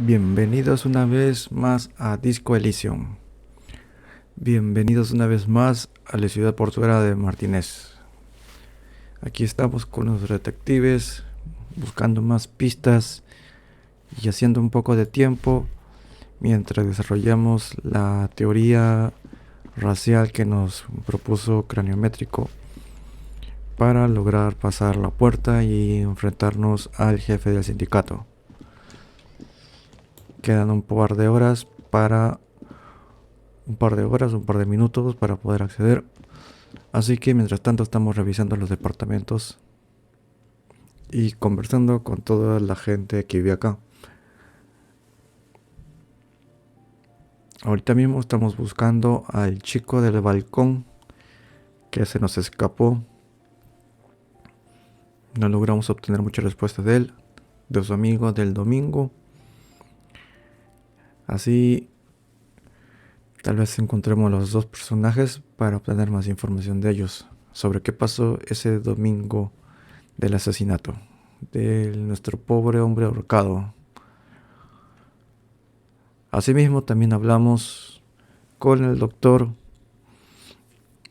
Bienvenidos una vez más a Disco Elysium. Bienvenidos una vez más a la ciudad portuaria de Martínez. Aquí estamos con los detectives, buscando más pistas y haciendo un poco de tiempo mientras desarrollamos la teoría racial que nos propuso Craniométrico para lograr pasar la puerta y enfrentarnos al jefe del sindicato. Quedan un par de horas, un par de minutos para poder acceder. Así que mientras tanto estamos revisando los departamentos y conversando con toda la gente que vive acá. Ahorita mismo estamos buscando al chico del balcón que se nos escapó. No logramos obtener muchas respuestas de él, de su amigo del domingo. Así tal vez encontremos los dos personajes para obtener más información de ellos sobre qué pasó ese domingo del asesinato de nuestro pobre hombre ahorcado. Asimismo, también hablamos con el doctor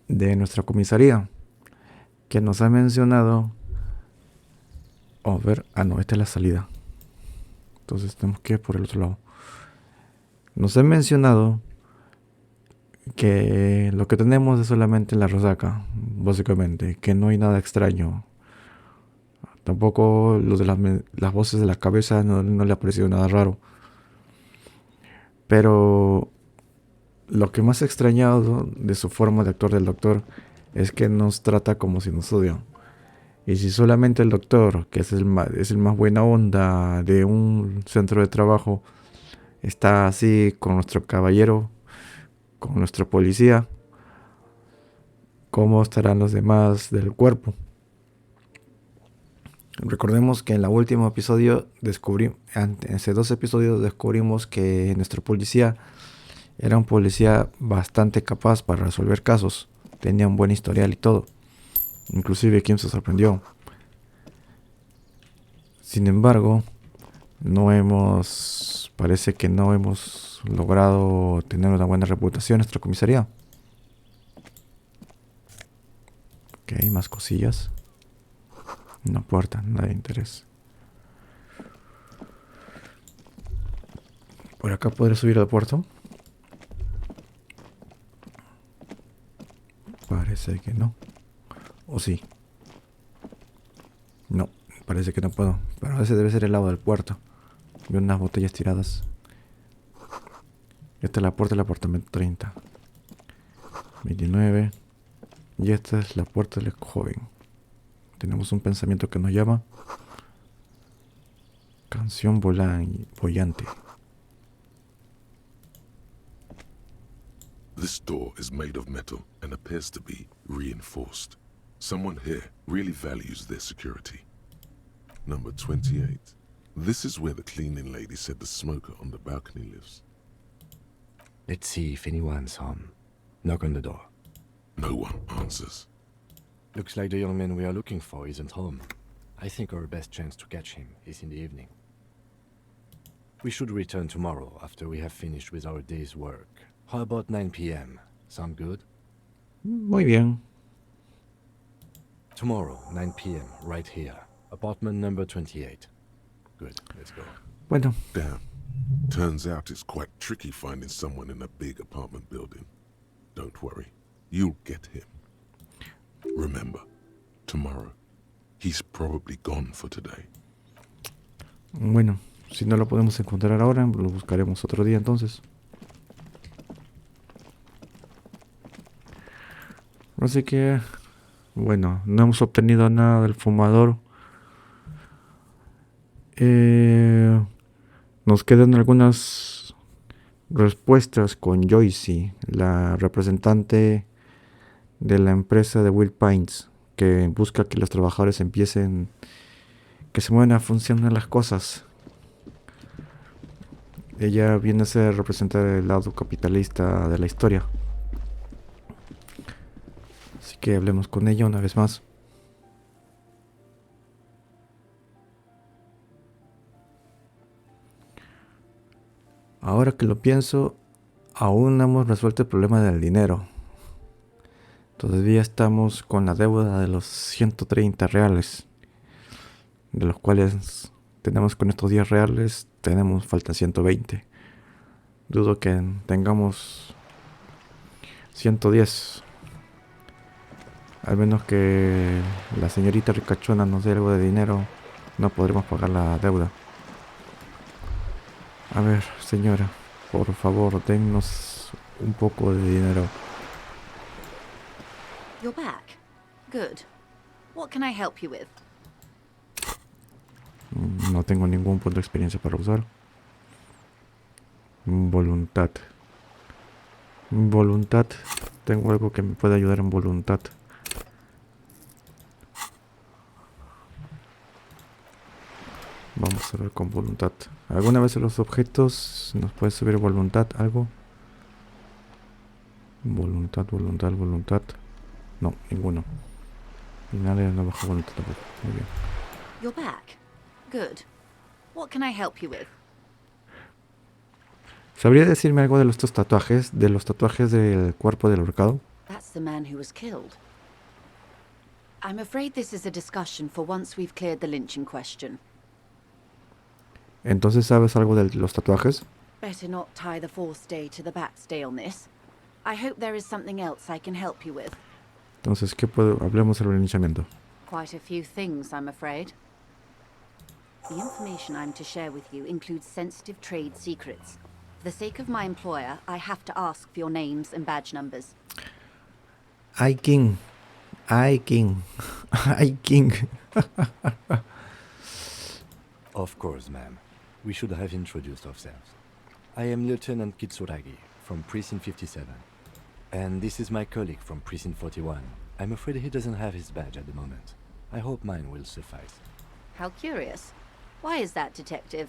de nuestra comisaría, que nos ha mencionado... a ver, no, esta es la salida. Entonces tenemos que ir por el otro lado. Nos ha mencionado que lo que tenemos es solamente la resaca, básicamente, que no hay nada extraño. Tampoco lo de las voces de la cabeza no le ha parecido nada raro. Pero lo que más he extrañado de su forma de actuar del doctor es que nos trata como si nos odia. Y si solamente el doctor, que es el más buena onda de un centro de trabajo, está así con nuestro caballero, con nuestro policía, ¿cómo estarán los demás del cuerpo? Recordemos que en el último episodio hace 2 episodios descubrimos que nuestro policía era un policía bastante capaz para resolver casos. Tenía un buen historial y todo. Inclusive quien se sorprendió. Sin embargo, parece que no hemos logrado tener una buena reputación en nuestra comisaría. Ok, hay más cosillas. Una puerta, nada de interés. ¿Por acá podré subir al puerto? Parece que no. ¿O sí? No, parece que no puedo. Pero ese debe ser el lado del puerto. Veo unas botellas tiradas. Esta es la puerta del apartamento 30. 29. Y esta es la puerta del joven. Tenemos un pensamiento que nos llama. Canción bollante. This door is made of metal and appears to be reinforced. Someone here really values their security. Number 28. This is where the cleaning lady said the smoker on the balcony lives. Let's see if anyone's home. Knock on the door. No one answers. Looks like the young man we are looking for isn't home. I think our best chance to catch him is in the evening. We should return tomorrow after we have finished with our day's work. How about 9 p.m.? Sound good? Muy bien. Tomorrow, 9 p.m., right here. Apartment number 28. Good, let's go. Bueno, Damn. Turns out it's quite tricky finding someone in a big apartment building. Don't worry. You'll get him. Remember, tomorrow. He's probably gone for today. bueno, si no lo podemos encontrar ahora, lo buscaremos otro día entonces. Así que, bueno, no hemos obtenido nada del fumador. Nos quedan algunas respuestas con Joycey, la representante de la empresa de Will Pines, que busca que los trabajadores que se muevan a funcionar las cosas. Ella viene a ser representar el lado capitalista de la historia. Así que hablemos con ella una vez más. Ahora que lo pienso, aún no hemos resuelto el problema del dinero. Todavía estamos con la deuda de los 130 reales, de los cuales tenemos con estos 10 reales, faltan 120. Dudo que tengamos 110. Al menos que la señorita ricachona nos dé algo de dinero, no podremos pagar la deuda. A ver, señora, por favor, dennos un poco de dinero. You're back. Good. What can I help you with? No tengo ningún punto de experiencia para usar. Voluntad. Voluntad. Tengo algo que me puede ayudar en voluntad. Vamos a ver con voluntad. ¿Alguna vez en los objetos nos puede subir voluntad? ¿Algo? Voluntad, voluntad, voluntad. No, ninguno. Y nadie no baja voluntad tampoco. Muy bien. You're back. Good. What can I help you with? ¿Sabría decirme algo de estos tatuajes? De los tatuajes del cuerpo del ahorcado. That's the man who was killed. I'm afraid this is a discussion for once we've cleared the lynching question. Entonces, ¿sabes algo de los tatuajes? Better not tie the fourth day to the backstay on this. I hope there is something else I can help you with. Entonces, ¿qué puedo? Hablemos sobre el linchamiento. Quite a few things, I'm afraid. The information I'm to share with you includes sensitive trade secrets. For the sake of my employer, I have to ask for your names and badge numbers. Ay, King. Ay, King. Ay, King. Of course, ma'am. We should have introduced ourselves. I am Lieutenant Kitsuragi from Precinct 57. And this is my colleague from Precinct 41. I'm afraid he doesn't have his badge at the moment. I hope mine will suffice. How curious. Why is that, detective?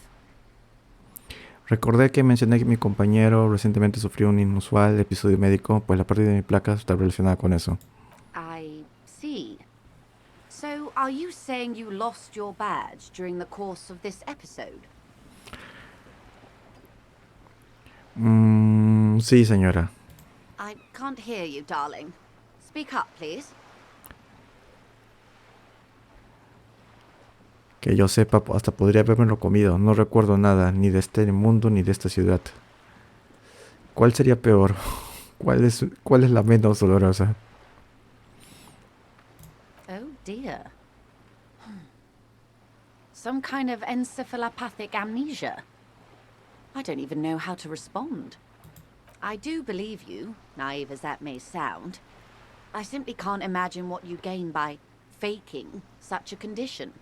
Recordé que mencioné que mi compañero recientemente sufrió un inusual episodio médico, pues la pérdida de mi placa está relacionada con eso. I see. So, are you saying you lost your badge during the course of this episode? Sí, señora. I can't hear you, darling. Speak up, please. Que yo sepa, hasta podría haberme comido. No recuerdo nada, ni de este mundo, ni de esta ciudad. ¿Cuál sería peor? ¿Cuál es la menos dolorosa? Oh dear. Some kind of encephalopathic amnesia. I don't even know how to respond. I do believe you, naive as that may sound. I simply can't imagine what you gain by faking such a condition.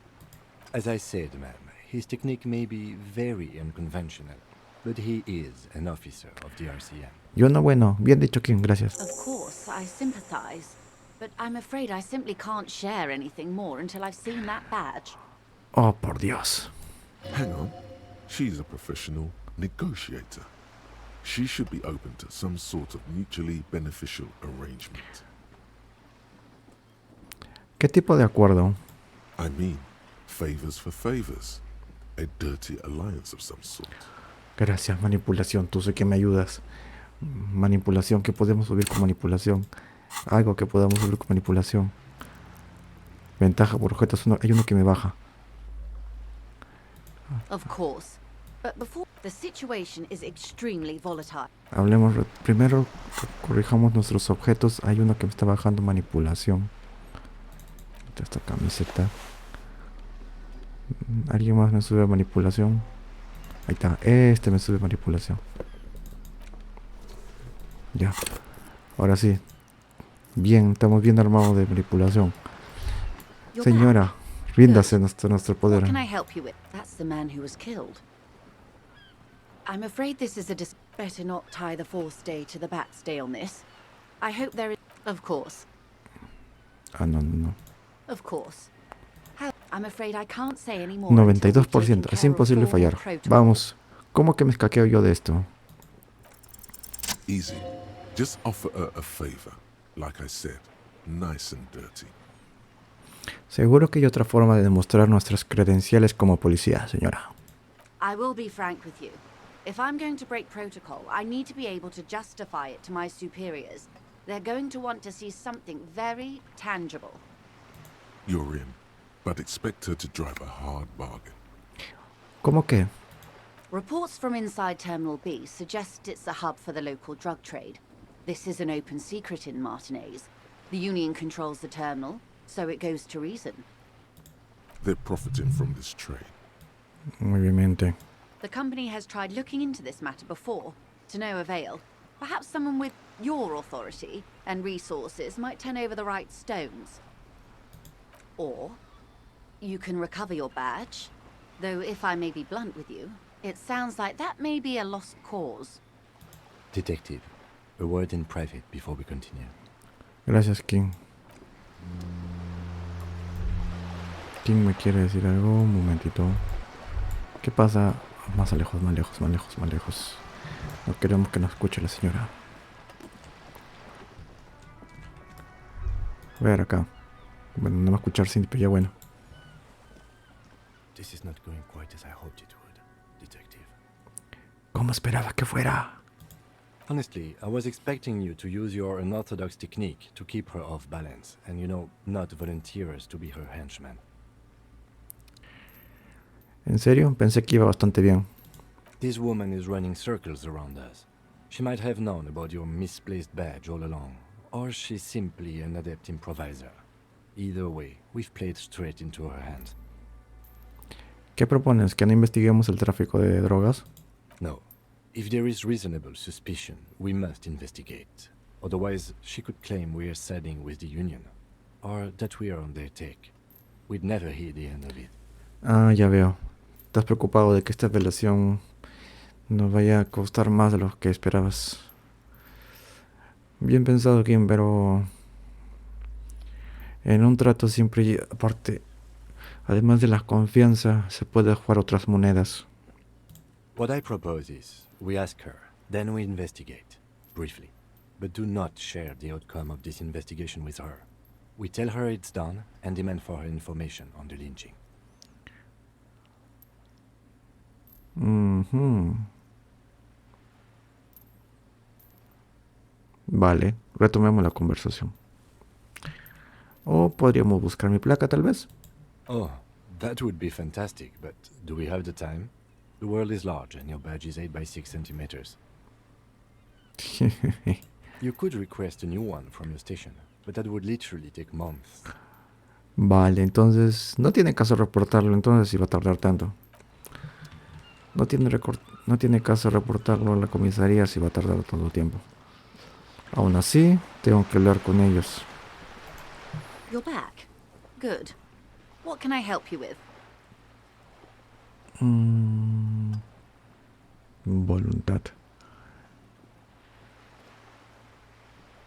As I said, ma'am, his technique may be very unconventional, but he is an officer of the RCM. Yo no, bueno, bien dicho, King, gracias. Of course, I sympathize. But I'm afraid I simply can't share anything more until I've seen that badge. Oh, por Dios. Hang on. She's a professional negotiator. She should be open to some sort of mutually beneficial arrangement. ¿Qué tipo de acuerdo? I mean, favors for favors. A dirty alliance of some sort. Gracias, manipulación. Tú sé que me ayudas. Manipulación, ¿qué podemos subir con manipulación? Algo que podamos subir con manipulación. Ventaja por objetos. Hay uno que me baja. Of course. But before, the situation is extremely volatile. Hablemos. Primero corrijamos nuestros objetos. Hay uno que me está bajando manipulación. Esta camiseta. ¿Alguien más me sube manipulación? Ahí está. Este me sube manipulación. Ya. Ahora sí. Bien, estamos bien armados de manipulación. You're Señora, ríndase nuestro What poder. can I help you with? That's the man who was killed. I'm afraid this is a better not tie the fourth day to the backstay on this. I hope there is... Of course. Ah, no. Of course. I'm afraid I can't say any more until we've taken 92%. Es care of imposible full fallar. protocol. Vamos. ¿Cómo que me escaqueo yo de esto? Easy. Just offer her a favor. Like I said, nice and dirty. Seguro que hay otra forma de demostrar nuestras credenciales como policía, señora. I will be frank with you. If I'm going to break protocol, I need to be able to justify it to my superiors. They're going to want to see something very tangible. You're in, but expect her to drive a hard bargain. ¿Cómo que? Reports from inside Terminal B suggest it's a hub for the local drug trade. This is an open secret in Martinez. The Union controls the terminal, so it goes to reason. They're profiting from this trade. Obviamente. The company has tried looking into this matter before, to no avail. Perhaps someone with your authority and resources might turn over the right stones. Or you can recover your badge, though if I may be blunt with you, it sounds like that may be a lost cause. Detective, a word in private before we continue. Gracias, King. King me quiere decir algo. Un momentito. ¿Qué pasa? Más lejos, más lejos, más lejos, más lejos. No queremos que nos escuche la señora. Voy a ver acá. Bueno, no va a escuchar sin, pero ya bueno. This is not going quite as I hoped it would, Detective. ¿Cómo esperaba que fuera? Honestly, I was expecting you to use your unorthodox technique to keep her off balance, and not volunteer us to be her henchman. ¿En serio? Pensé que iba bastante bien. This woman is running circles around us. She might have known about your misplaced badge all along, or she's simply an adept improviser. Either way, we've played straight into her hands. ¿Qué propones? ¿Que no investiguemos el tráfico de drogas? No. If there is reasonable suspicion, we must investigate. Otherwise, she could claim we are siding with the Union, or that we are on their take. We'd never hear the end of it. Ah, ya veo. ¿Estás preocupado de que esta relación nos vaya a costar más de lo que esperabas? Bien pensado, Kim, pero en un trato siempre, aparte, además de la confianza, se puede jugar otras monedas. What I propose is, we ask her, then we investigate, briefly. But do not share the outcome of this investigation with her. We tell her it's done and demand for her information on the lynching. Vale, retomemos la conversación. O podríamos buscar mi placa, tal vez. Oh, that would be fantastic, but do we have the time? The world is large and your badge is 8 by 6 centimeters. You could request a new one from your station, but that would literally take months. Vale, entonces no tiene caso reportarlo, entonces si va a tardar tanto. No tiene caso reportarlo a la comisaría si va a tardar tanto tiempo. Aún así, tengo que hablar con ellos. You're back. Good. What can I help you with? Voluntad.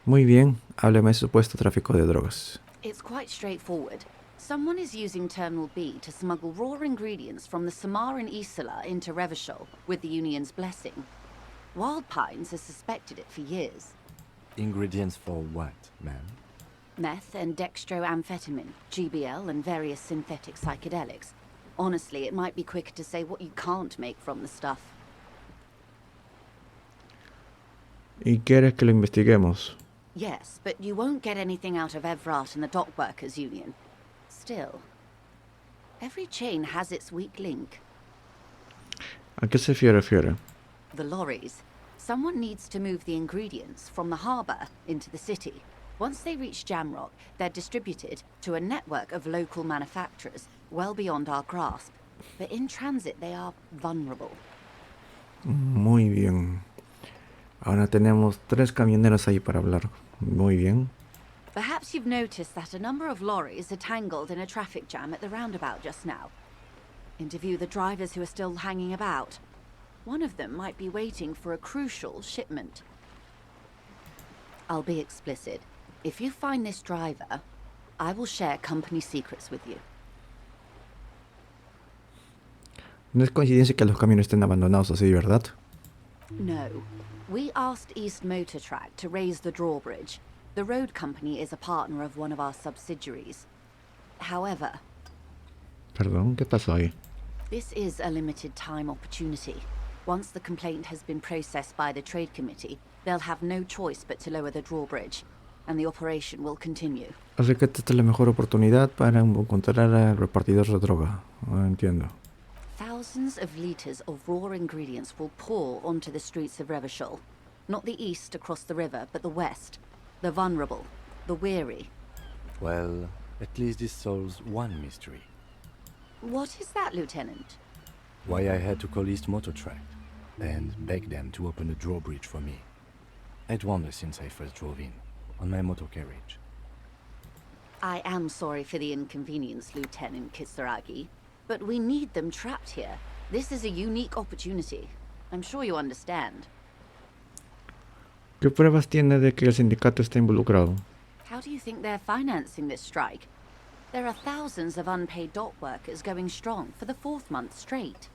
Muy bien, háblame de supuesto tráfico de drogas. It's quite straightforward. Someone is using Terminal B to smuggle raw ingredients from the Samar and Isola into Revachol with the Union's blessing. Wild Pines has suspected it for years. Ingredients for what, ma'am? Meth and dextroamphetamine, GBL, and various synthetic psychedelics. Honestly, it might be quicker to say what you can't make from the stuff. ¿Y quieres que lo investiguemos? Yes, but you won't get anything out of Evrat and the Dock Workers Union. Still, every chain has its weak link. ¿A qué se refiere? The lorries. Someone needs to move the ingredients from the harbour into the city. Once they reach Jamrock, they're distributed to a network of local manufacturers, well beyond our grasp. But in transit, they are vulnerable. Muy bien. Ahora tenemos 3 camioneros ahí para hablar. Muy bien. Perhaps you've noticed that a number of lorries are tangled in a traffic jam at the roundabout just now. Interview the drivers who are still hanging about. One of them might be waiting for a crucial shipment. I'll be explicit. If you find this driver, I will share company secrets with you. No es coincidencia que los camiones estén abandonados así, ¿verdad? No. We asked East Motor Track to raise the drawbridge. The road company is a partner of one of our subsidiaries. However, Perdón, ¿qué pasó ahí? this is a limited time opportunity. Once the complaint has been processed by the Trade Committee, they'll have no choice but to lower the drawbridge, and the operation will continue. Así que esta es la mejor oportunidad para encontrar al repartidor de droga. Entiendo. Thousands of liters of raw ingredients will pour onto the streets of Revachol. Not the east across the river, but the west. The vulnerable, the weary. Well, at least this solves one mystery. What is that, Lieutenant? Why I had to call East Motor Track and beg them to open a drawbridge for me. I'd wondered since I first drove in, on my motor carriage. I am sorry for the inconvenience, Lieutenant Kisaragi, but we need them trapped here. This is a unique opportunity. I'm sure you understand. ¿Qué pruebas tiene de que el sindicato está involucrado? How do you think they're financing this strike? There are thousands of unpaid dock workers going strong for the 4th month straight.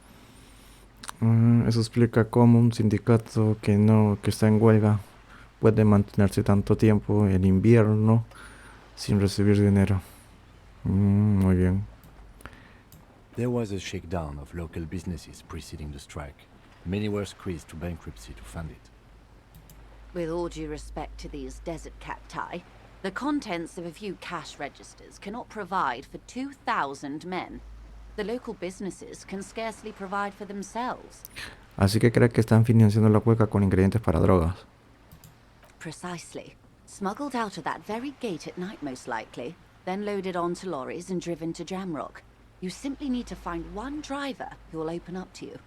Eso explica cómo un sindicato que está en huelga puede mantenerse tanto tiempo en invierno sin recibir dinero. Muy bien. There was a shakedown of local businesses preceding the strike. Many were squeezed to bankruptcy to fund it. With all due respect to these desert cacti, the contents of a few cash registers cannot provide for 2,000 men. The local businesses can scarcely provide for themselves. Así que cree que están financiando la huelga con ingredientes para drogas. Precisely. Smuggled out of that very gate at night, most likely, then loaded onto lorries and driven to Jamrock. You simply need to find one driver who will open up to you.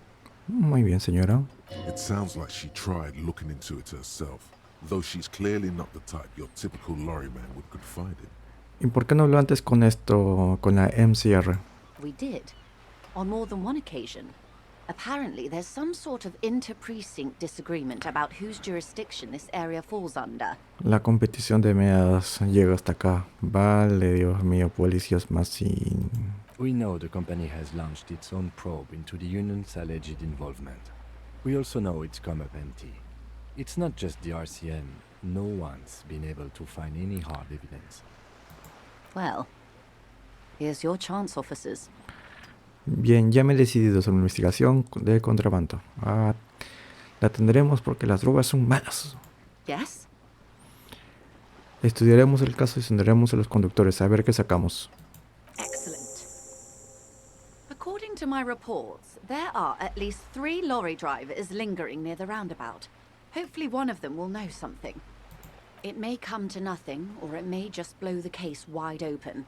Muy bien, señora. It sounds like she tried looking into it herself, though she's clearly not the type your typical lorryman would confide in. ¿Y por qué no habló antes con la MCR? We did, on more than one occasion. Apparently, there's some sort of inter-precinct disagreement about whose jurisdiction this area falls under. La competición de meadas llega hasta acá. Vale, Dios mío, policías más sin... We know the company has launched its own probe into the union's alleged involvement. We also know it's come up empty. It's not just the RCM. No one's been able to find any hard evidence. Well, here's your chance, officers. Bien, ya me he decidido sobre la investigación de contrabando. La tendremos porque las drogas son malas. Yes? Estudiaremos el caso y sondaremos a los conductores a ver qué sacamos. Excellent. According to my reports, there are at least 3 lorry drivers lingering near the roundabout. Hopefully one of them will know something. It may come to nothing, or it may just blow the case wide open.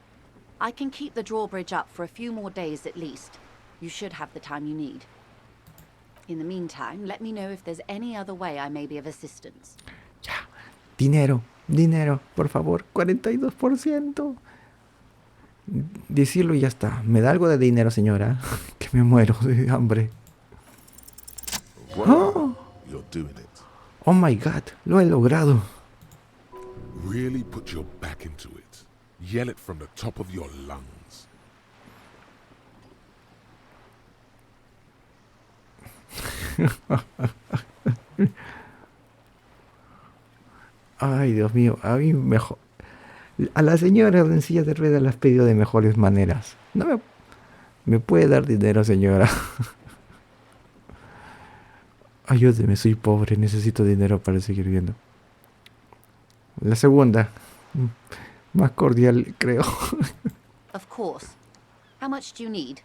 I can keep the drawbridge up for a few more days at least. You should have the time you need. In the meantime, let me know if there's any other way I may be of assistance. Ya, dinero, por favor, 42%. Decirlo y ya está. ¿Me da algo de dinero, señora? Que me muero de hambre. Wow, you're doing it. Oh my god, lo he logrado. Really put your back into it. Yell it from the top of your lungs. Ay, Dios mío, a mí mejor. A la señora en silla de ruedas la has pedido de mejores maneras. No me puede dar dinero, señora. Ayúdeme, soy pobre, necesito dinero para seguir viendo. La segunda, más cordial, creo. Of course. How much do you need?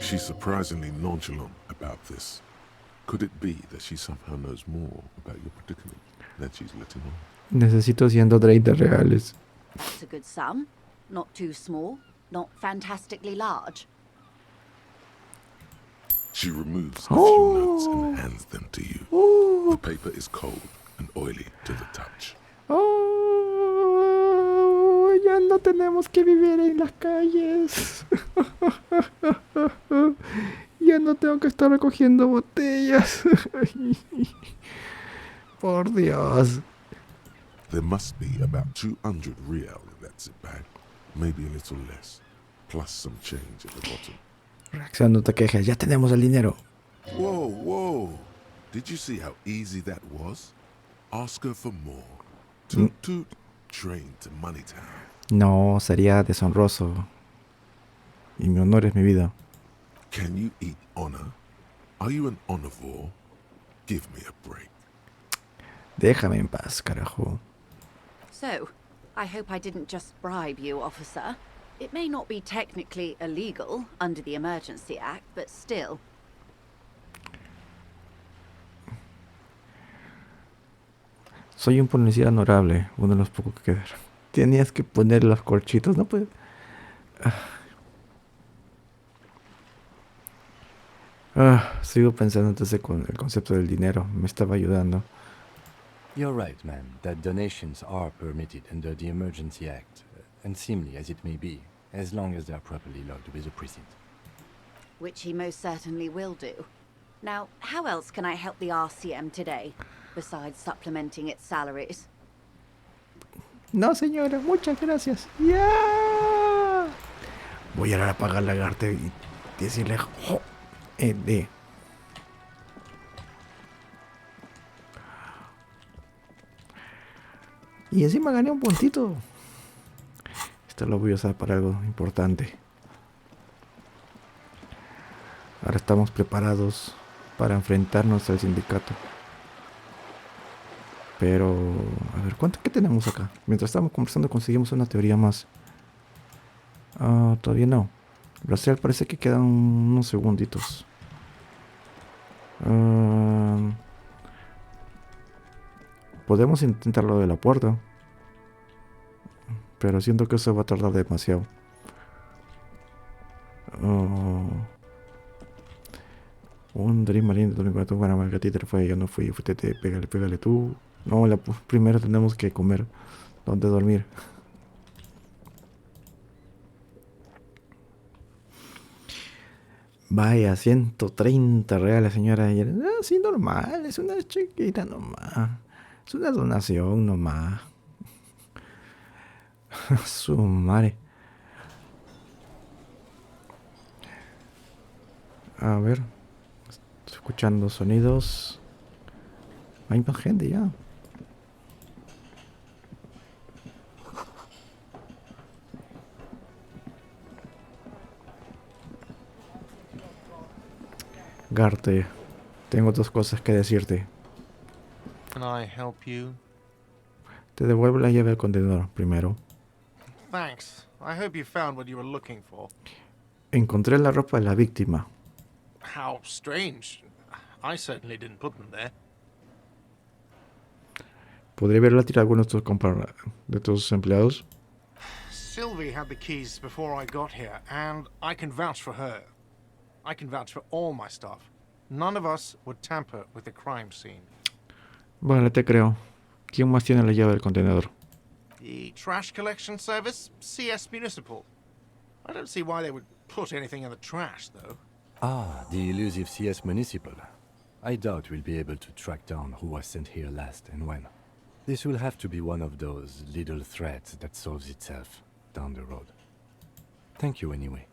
She's surprisingly nonchalant about this. Could it be that she somehow knows more about your predicament than she's letting on? Necesito 130 reales. That's a good sum. Not too small, not fantastically large. She removes a few notes and hands them to you. The paper is cold and oily to the touch. Oh, ya no tenemos que vivir en las calles. Ya no tengo que estar recogiendo botellas. Por Dios. There must be about 200 real in that zip bag. Maybe a little less. Plus some change at the bottom. Reacción, no te quejes. Ya tenemos el dinero. Whoa. Did you see how easy that was? Ask her for more. Toot toot. Train to Moneytown. No, sería deshonroso. Y mi honor es mi vida. Can you eat honor? Are you an omnivore? Give me a break. Déjame en paz, carajo. So, I hope I didn't just bribe you, officer. It may not be technically illegal under the Emergency Act, but still. Soy un policía honorable, uno de los pocos que quedan. Tenías que poner los corchitos, no puede. Sigo pensando entonces con el concepto del dinero. Me estaba ayudando. You're right, man, that donations are permitted under the Emergency Act, unseemly as it may be, as long as they are properly logged with the precinct. Which he most certainly will do. Now, how else can I help the RCM today, besides supplementing its salaries? No, señora, muchas gracias. ¡Ya! Voy a ir a pagar la lagarto y decirle... de. Y encima gané un puntito. Esto lo voy a usar para algo importante. Ahora estamos preparados para enfrentarnos al sindicato. Pero... a ver, ¿cuánto que tenemos acá? Mientras estamos conversando conseguimos una teoría más. Todavía no. Brasil parece que quedan unos segunditos. Podemos intentar lo de la puerta. Pero siento que eso va a tardar demasiado. Un Dream Marine de tu encuentro. Bueno, el títere fue, yo no fui. Fuiste, pégale tú. No, primero tenemos que comer. ¿Dónde dormir? Vaya, 130 reales, señora. Sí, normal. Es una chiquita nomás. Es una donación nomás. Su madre. A ver. Estoy escuchando sonidos. Hay más gente ya. Garte, tengo dos cosas que decirte. Can I help you? Te devuelvo la llave del contenedor primero. Thanks. I hope you found what you were looking for. Encontré la ropa de la víctima. How strange. I certainly didn't put them there. ¿Podría haberla tirado alguno de tus empleados? Sylvie had the keys before I got here, and I can vouch for her. I can vouch for all my staff. None of us would tamper with the crime scene. Vale, te creo. ¿Quién más tiene la llave del contenedor? The trash collection service, CS Municipal. I don't see why they would put anything in the trash, though. Ah, the elusive CS Municipal. I doubt we'll be able to track down who was sent here last and when. This will have to be one of those little threats that solves itself down the road. Thank you anyway.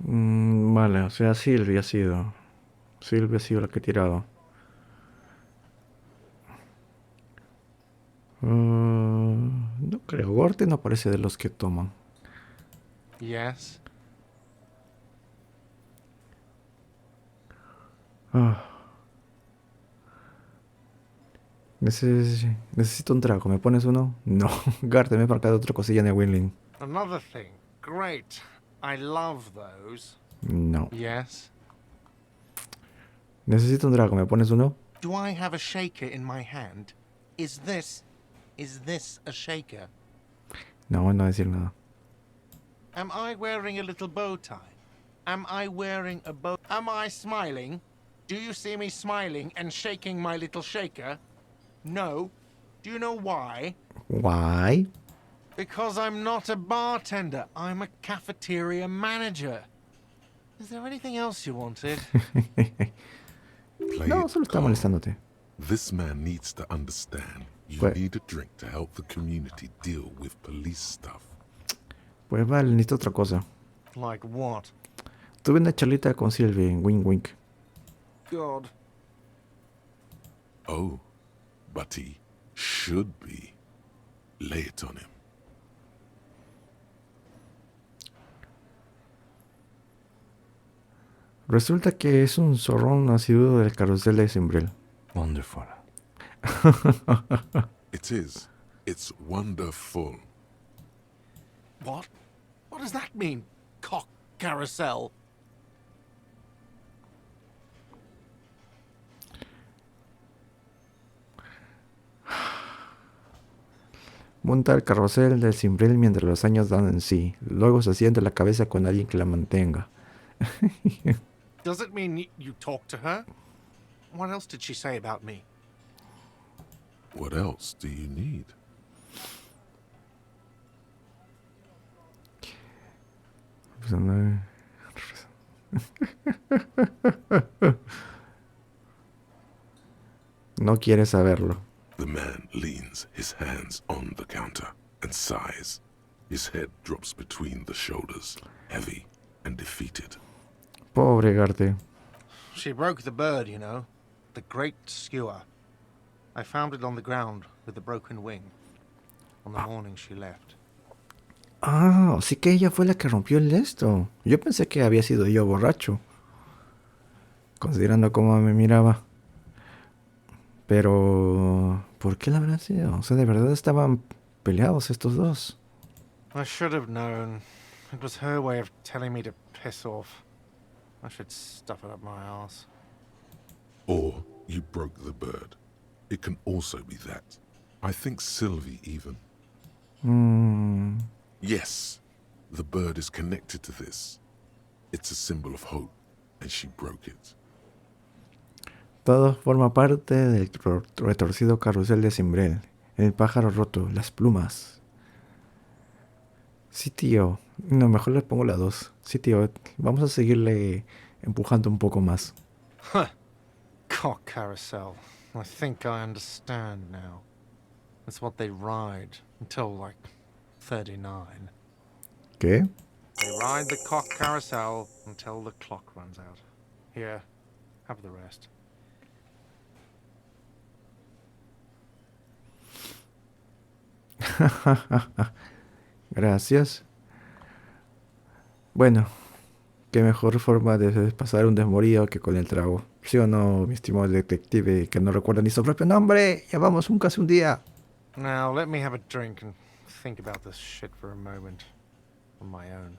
Vale, o sea, Silvia ha sido la que ha tirado. No creo, Gorte no parece de los que toman. Yes. Necesito un trago, ¿me pones uno? No, Garte me he marcado otra cosilla en el Winling. Another thing. Great. I love those. No. Yes. Necesito un trago, ¿me pones uno? Do I have a shaker in my hand? Is this a shaker? No, no decir nada. Am I wearing a little bow tie? Am I wearing a bow? Am I smiling? Do you see me smiling and shaking my little shaker? No. Do you know why? Why? Because I'm not a bartender. I'm a cafeteria manager. Is there anything else you wanted? Play No, it solo está calm. molestándote. This man needs to understand you Pues- need a drink to help the community deal with police stuff. Pues vale, necesito otra cosa. Like what? Tuve una charlita con Sylvie en Wing Wink. God. Oh, but he should be. Lay it on him. Resulta que es un zorrón asiduo del carrusel de Simbrel. Wonderful. It is. It's wonderful. What? What does that mean? Cock carousel? Monta el carrusel del Simbrel mientras los años dan en sí. Luego se sienta la cabeza con alguien que la mantenga. Does it mean you talked to her? What else did she say about me? What else do you need? Pues no. No quiere saberlo. The man leans his hands on the counter and sighs. His head drops between the shoulders, heavy and defeated. Pobre Garte. She broke the bird, you know. The great skewer. I found it on the ground with a broken wing. On the morning she left. Ah, sí que ella fue la que rompió el esto. Yo pensé que había sido yo borracho, considerando cómo me miraba. Pero, ¿por qué la habrá sido? O sea, de verdad estaban peleados estos dos. I should have known. It was her way of telling me to piss off. I should stuff it up my arse. Or you broke the bird. It can also be that. I think Sylvie even. Yes, the bird is connected to this. It's a symbol of hope, and she broke it. Todo forma parte del retorcido carrusel de Simbrel. El pájaro roto, las plumas. Sí, tío. No, mejor le pongo la 2. Sí, tío. Vamos a seguirle empujando un poco más. Huh. Cock carousel. I think I understand now. It's what they ride until, like, 39. ¿Qué? They ride the cock carousel until the clock runs out. Here, have the rest. Gracias. Bueno, qué mejor forma de pasar un desmorido que con el trago. ¿Sí o no, mi estimado detective que no recuerda ni su propio nombre? Ya vamos casi un día. Now, let me have a drink and think about this shit for a moment. On my own.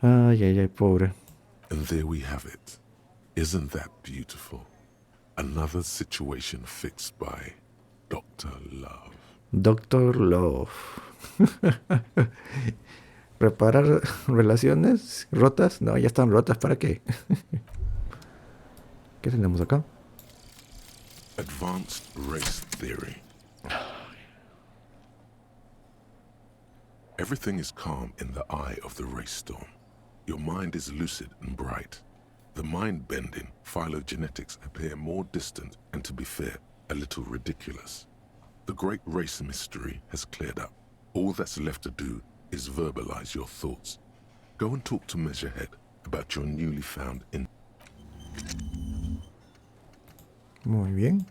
Ay, ay, ay, pobre. And there we have it. Isn't that beautiful? Another situation fixed by Dr. Love. Doctor Love. ¿Reparar relaciones rotas? No, ya están rotas. ¿Para qué? ¿Qué tenemos acá? Advanced race theory. Everything is calm in the eye of the race storm. Your mind is lucid and bright. The mind-bending phylogenetics appear more distant and, to be fair, a little ridiculous. The great race mystery has cleared up. All that's left to do is verbalize your thoughts. Go and talk to Measurehead about your newly found Muy bien.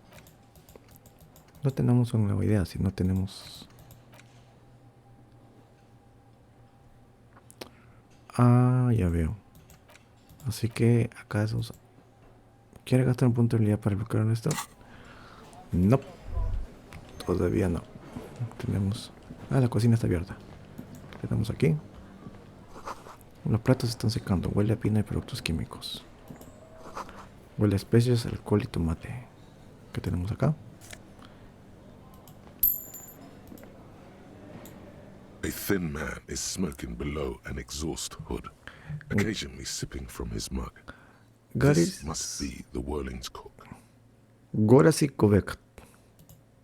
No tenemos una nueva idea, si no tenemos... Ah, ya veo. Así que acá esos... ¿Quiere gastar un punto de habilidad para bloquear esto? No. Todavía no. Tenemos... Ah, la cocina está abierta. ¿Qué tenemos aquí? Los platos están secando. Huele a pina y productos químicos. Huele a especias, alcohol y tomate. ¿Qué tenemos acá? A thin man is smoking below an exhaust hood, occasionally sipping from his mug. This must be the Whirling's cook. Gorasi Kovek.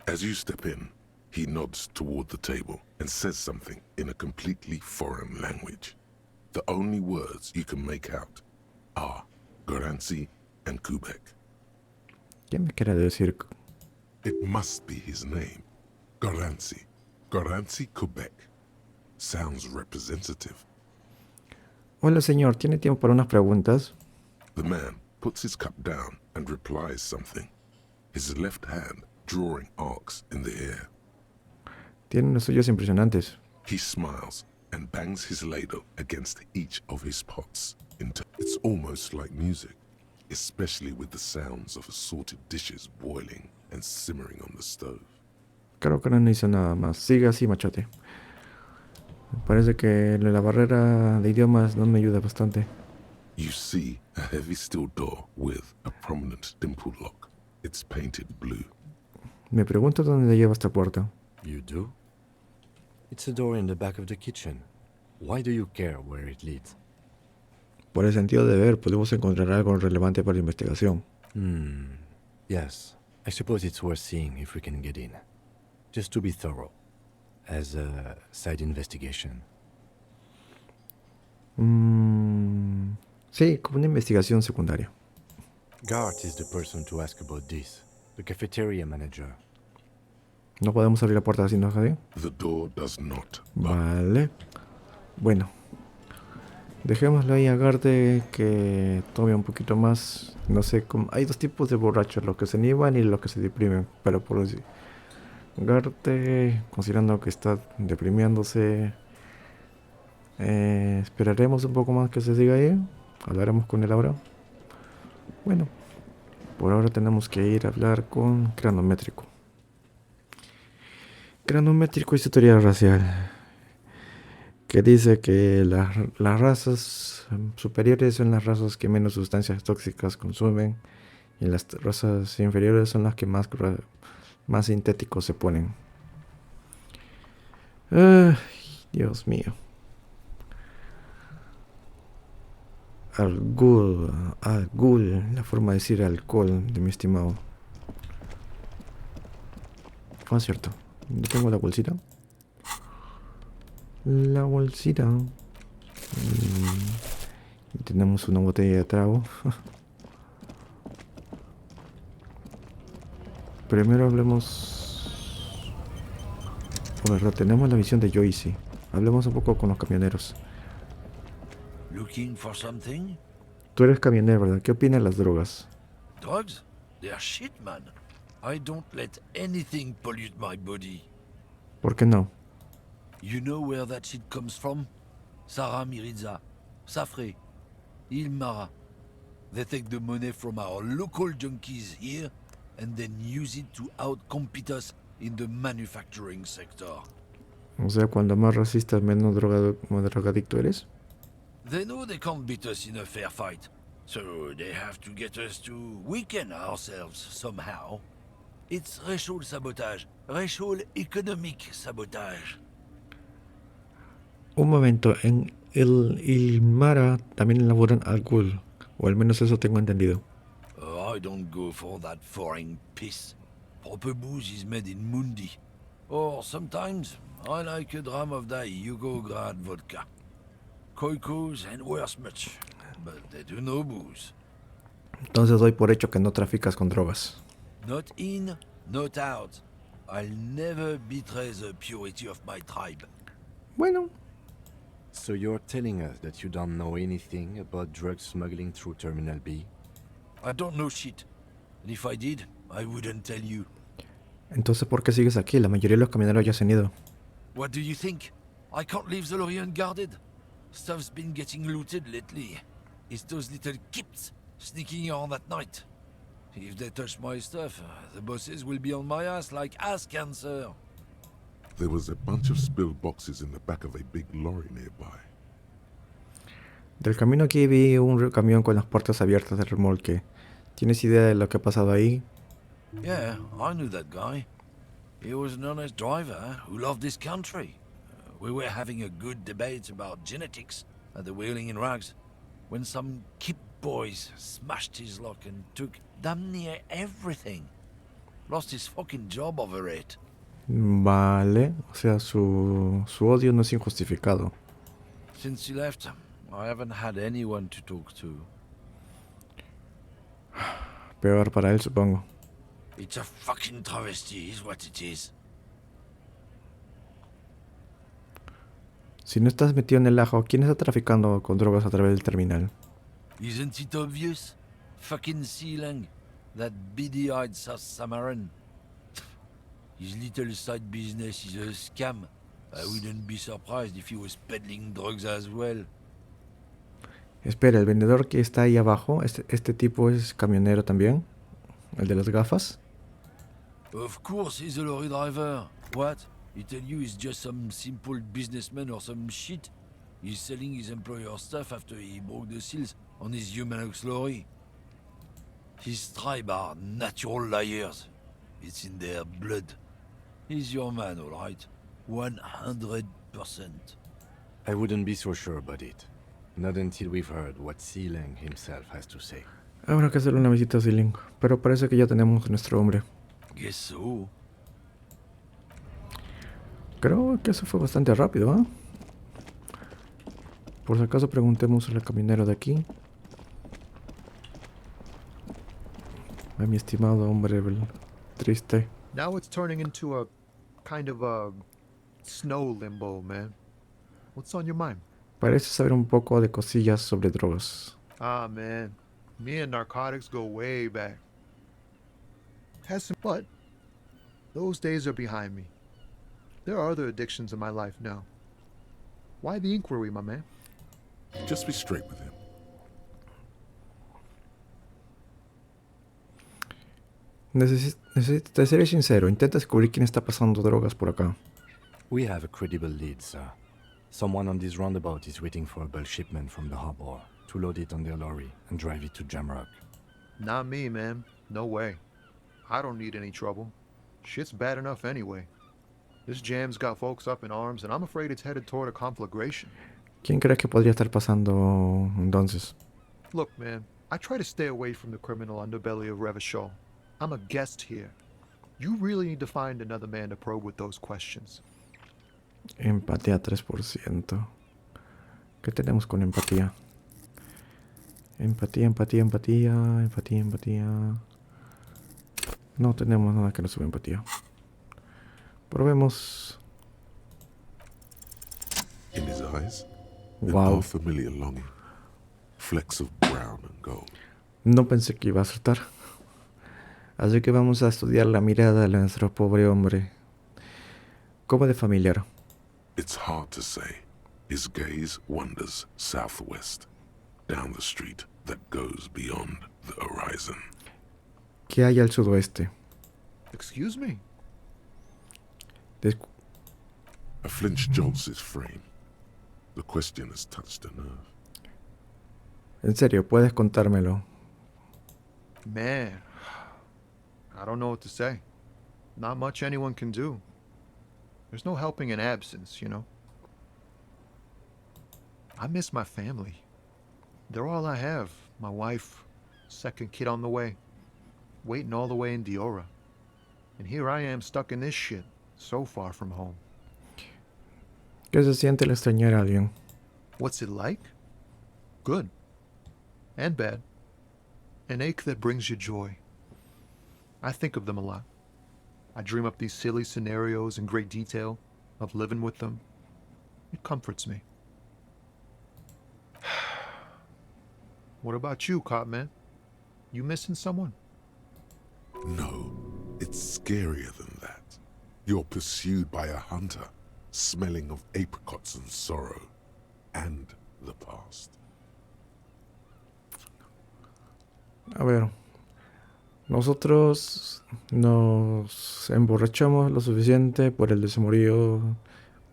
As you step in, he nods toward the table and says something in a completely foreign language. The only words you can make out are Goransi and Kubek. ¿Qué me quiere decir? It must be his name. Goransi. Goransi Kubek. Sounds representative. Hola señor, ¿tiene tiempo para unas preguntas? The man puts his cup down and replies something, his left hand drawing arcs in the air. Tiene unos suyos impresionantes. He smiles and bangs his ladle against each of his pots. It's almost like music, especially with the sounds of assorted dishes boiling and simmering on the stove. Creo que no hizo nada más. Sigue así, machote. Parece que la barrera de idiomas no me ayuda bastante. You see a heavy steel door with a prominent dimple lock. It's painted blue. Me pregunto dónde lleva esta puerta. You do? It's a door in the back of the kitchen. Why do you care where it leads? Por el sentido de ver, podemos encontrar algo relevante para la investigación. Yes. I suppose it's worth seeing if we can get in. Just to be thorough. As a side investigation. Sí, como una investigación secundaria. Gart is the person to ask about this. The cafeteria manager. ¿No podemos abrir la puerta así, no, Javier? The door does not. Vale. Bueno. Dejémoslo ahí a Garte que tome un poquito más. No sé cómo. Hay dos tipos de borrachos, los que se animan y los que se deprimen. Pero por decir. Garte, considerando que está deprimiéndose. Esperaremos un poco más que se siga ahí. Hablaremos con él ahora. Bueno. Por ahora tenemos que ir a hablar con Cronométrico. Cronométrico y su teoría racial. Que dice que las razas superiores son las razas que menos sustancias tóxicas consumen y las razas inferiores son las que más sintéticos se ponen. Ay, Dios mío. Algul, la forma de decir alcohol de mi estimado. Ah, cierto. Yo tengo la bolsita. La bolsita. Y tenemos una botella de trago. Primero hablemos. Por verdad, tenemos la visión de Joyce. Hablemos un poco con los camioneros. Looking for something? Tú eres camionero, ¿verdad? ¿Qué opinas de las drogas? Drugs? They're shit, man. I don't let anything pollute my body. ¿Por qué no? You know where that shit comes from? Sarah Miriza, Safre, Ilmara. They take the money from our local junkies here and then use it to outcompete us in the manufacturing sector. O sea, cuando más racista, menos drogadicto eres. They know they can't beat us in a fair fight, so they have to get us to weaken ourselves somehow. It's racial sabotage, racial economic sabotage. Un momento, en el Ilmara también elaboran alcohol, o al menos eso tengo entendido. I don't go for that foreign piss. Proper booze is made in Mundi. Or sometimes I like a dram of that Yugograd vodka. Koikos and worse much, but they do no booze. Entonces doy por hecho que no traficas con drogas. Not in, not out. I'll never betray the purity of my tribe. Bueno. So you're telling us that you don't know anything about drug smuggling through Terminal B? I don't know shit. And if I did, I wouldn't tell you. Entonces, ¿por qué sigues aquí? La mayoría de los camioneros ya se han ido. What do you think? I can't leave the lorry unguarded. Stuff's been getting looted lately. It's those little kips sneaking on at night. If they touch my stuff, the bosses will be on my ass like ass cancer. There was a bunch of spilled boxes in the back of a big lorry nearby. Del camino aquí vi un camión con las puertas abiertas del remolque. ¿Tienes idea de lo que ha pasado ahí? Yeah, I knew that guy. He was an honest driver who loved this country. We were having a good debate about genetics at the Wheeling in Rags when some kip boys smashed his lock and took damn near everything. Lost his fucking job over it. Vale, o sea, su odio no es injustificado. Since he left, I haven't had anyone to talk to. Peor para él, supongo. It's a fucking travesty, is what it is. Si no estás metido en el ajo, ¿quién está traficando con drogas a través del terminal? Isn't it obvious? Fucking Sealang, that beady-eyed South Samaran. His little side business is a scam. I wouldn't be surprised if he was peddling drugs as well. Espera, el vendedor que está ahí abajo, este tipo es camionero también, el de las gafas. Of course he's a lorry driver. What? He tell you he's just some simple businessman or some shit? He's selling his employer's stuff after he broke the seals on his Humanox lorry. His tribe are natural liars. It's in their blood. He's your man, all right? 100%. I wouldn't be so sure about it. Not until we've heard what Sealang himself has to say. Habrá que hacerle una visita a Ziling, pero parece que ya tenemos a nuestro hombre. Guess so. Creo que eso fue bastante rápido, ¿eh? Por si acaso preguntemos al camionero de aquí. A mi estimado hombre triste. Now it's turning into a kind of a snow limbo, man. What's on your mind? Parece saber un poco de cosillas sobre drogas. Ah, man. Me and narcotics go way back. But those days are behind me. There are other addictions in my life now. Why the inquiry, my man? Just be straight with him. Te seré sincero, intenta descubrir quién está pasando drogas por acá. We have a credible lead, sir. Someone on this roundabout is waiting for a bulk shipment from the harbor to load it on their lorry and drive it to Jamrock. Not me, man. No way. I don't need any trouble. Shit's bad enough anyway. This jam's got folks up in arms, and I'm afraid it's headed toward a conflagration. ¿Quién crees que podría estar pasando entonces? Look, man, I try to stay away from the criminal underbelly of Revachol. I'm a guest here. You really need to find another man to probe with those questions. Empatía 3%. ¿Qué tenemos con empatía? Empatía. No tenemos nada que nos suba empatía. Probemos. In his eyes, Wow. a familiar longing. Flecks of brown and gold. No pensé que iba a acertar. Así que vamos a estudiar la mirada de nuestro pobre hombre. ¿Cómo de familiar? It's hard to say. His gaze wanders southwest, down the street that goes beyond the horizon. ¿Qué hay al sudoeste? Excuse me? A flinch jolts his frame. The question has touched a nerve. En serio, ¿puedes contármelo? Man, I don't know what to say. Not much anyone can do. There's no helping in absence, you know. I miss my family. They're all I have. My wife, second kid on the way, waiting all the way in Diora. And here I am stuck in this shit, so far from home. ¿Qué se siente el extrañar a alguien? What's it like? Good. And bad. An ache that brings you joy. I think of them a lot. I dream up these silly scenarios in great detail of living with them. It comforts me. What about you, cop man? You missing someone? No, it's scarier than that. You're pursued by a hunter, smelling of apricots and sorrow, and the past. A ver, nosotros nos emborrachamos lo suficiente por el desamorío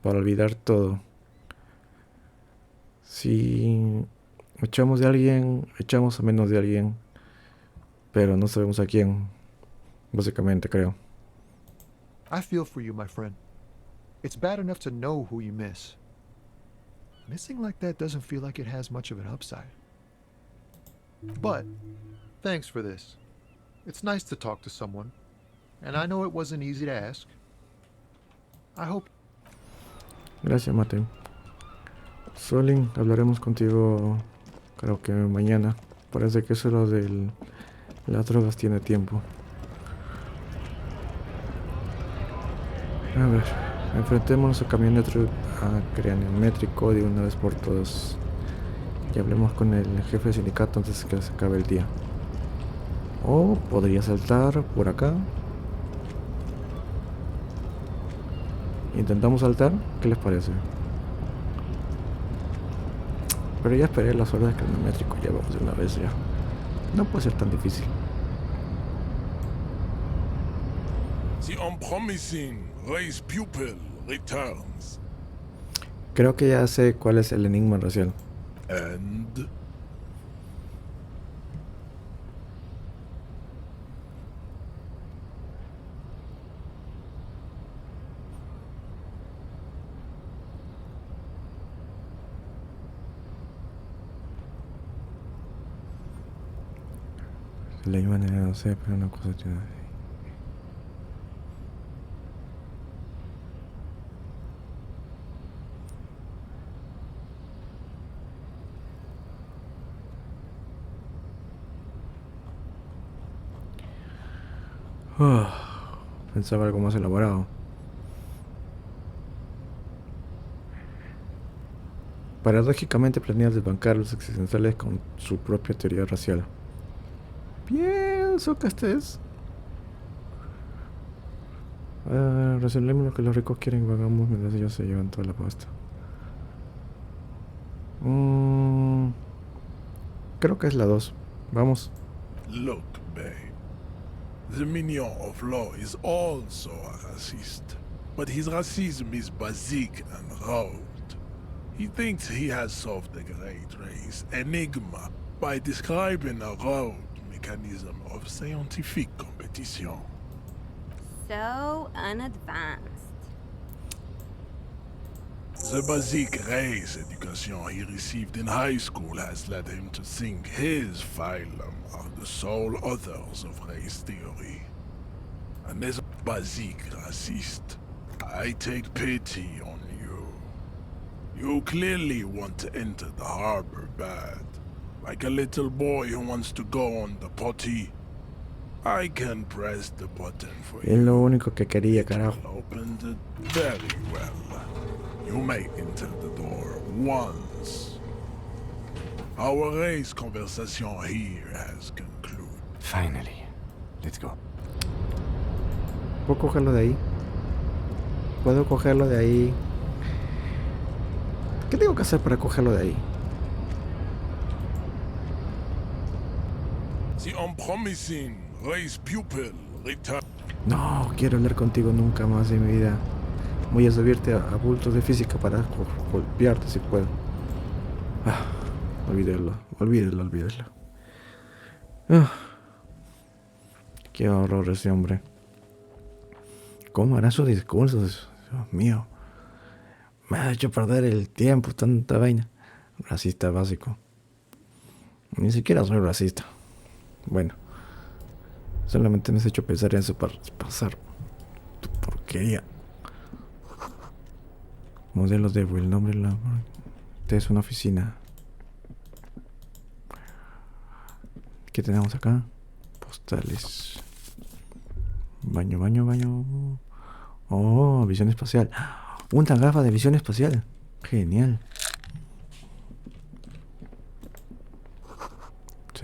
para olvidar todo. Si echamos de alguien, echamos a menos de alguien, pero no sabemos a quién, básicamente creo. I feel for you, my friend. It's bad enough to know who you miss. Missing like that doesn't feel like it has much of an upside. But, thanks for this. It's nice to talk to someone. And I know it wasn't easy to ask. I hope... Gracias, Mate. Solin, hablaremos contigo creo que mañana. Parece que eso lo de las drogas tiene tiempo. A ver, enfrentémonos al camión métrico de una vez por todas. Y hablemos con el jefe de sindicato antes de que se acabe el día. O podría saltar por acá ¿Intentamos saltar? ¿Qué les parece? Pero ya esperé las horas de cronométrico, ya vamos de una vez ya. No puede ser tan difícil. The unpromising race pupil returns. Creo que ya sé cuál es el enigma racial. And La misma manera, no sé, pero una cosa tiene. Pensaba algo más elaborado. Paradójicamente planea desbancar a los existenciales con su propia teoría racial. Pienso que este es. Resolvemos lo que los ricos quieren y hagamos mientras ellos se llevan toda la pasta. Creo que es la 2. Vamos. look, babe. The minion of law is also a racist, but his racism is basic and rude. He thinks he has solved the great race enigma by describing a rude mechanism of scientific competition. So unadvanced. The basic race education he received in high school has led him to think his phylum are the sole authors of race theory. And as a basic racist, I take pity on you. You clearly want to enter the harbor bad, like a little boy who wants to go on the potty. I can press the button for Es lo you. único que quería, carajo. Opened it very well. You may enter the door once. Our race conversation here has concluded. Finally. Let's go. ¿Puedo cogerlo de ahí? ¿Puedo cogerlo de ahí? ¿Qué tengo que hacer para cogerlo de ahí? The unpromising race pupil return. No, quiero hablar contigo nunca más en mi vida. Voy a subirte a bultos de física para golpearte si puedo. Olvídelo. Qué horror ese hombre. ¿Cómo hará sus discursos? Dios mío. Me ha hecho perder el tiempo, tanta vaina. Racista básico. Ni siquiera soy racista. Bueno. Solamente me has hecho pensar en eso para pasar tu porquería. Modelos de el nombre de la... Esta es una oficina. ¿Qué tenemos acá? Postales. Baño. Oh, visión espacial. Una gafa de visión espacial. Genial.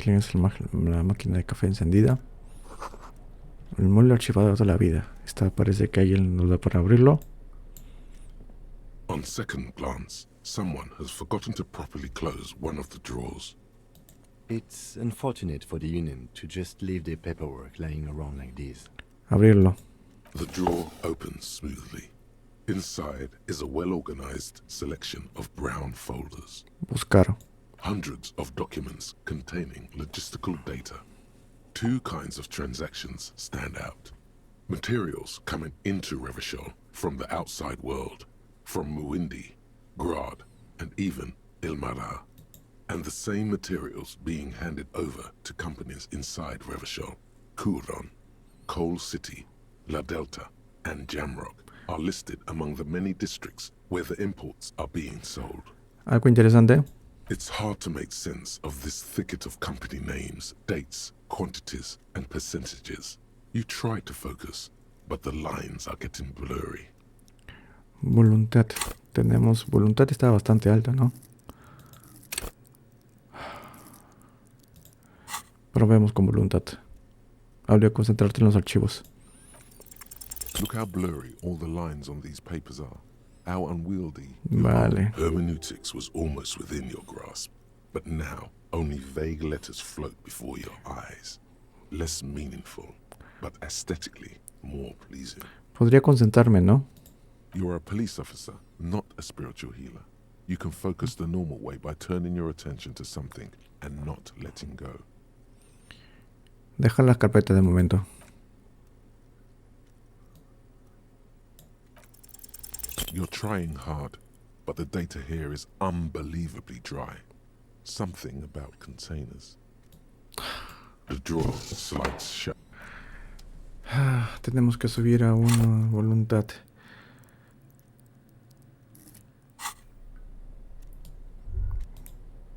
La máquina de café encendida. El mueble archivado de toda la vida. Esta parece que alguien nos da para abrirlo. On second glance, someone has forgotten to properly close one of the drawers. It's unfortunate for the Union to just leave their paperwork lying around like this. Abrirlo. The drawer opens smoothly. Inside is a well-organized selection of brown folders. Buscar. Hundreds of documents containing logistical data. Two kinds of transactions stand out. Materials coming into Revachol from the outside world, from Muindi, Grad, and even Ilmara. And the same materials being handed over to companies inside Revachol. Kuron, Coal City, La Delta, and Jamrock are listed among the many districts where the imports are being sold. Algo interesante. It's hard to make sense of this thicket of company names, dates, quantities, and percentages. You try to focus, but the lines are getting blurry. Voluntad. Tenemos... Voluntad está bastante alta, ¿no? Probemos con voluntad. Habría que concentrarte en los archivos. Look how blurry all the lines on these papers are. How unwieldy. Vale. Hermeneutics was almost within your grasp, but now only vague letters float before your eyes. Less meaningful, but aesthetically more pleasing. Podría concentrarme, ¿no? You're a police officer, not a spiritual healer. You can focus the normal way by turning your attention to something and not letting go. Deja las carpetas de momento. You're trying hard, but the data here is unbelievably dry. Something about containers. The drawer slides shut. Tenemos que subir a una voluntad.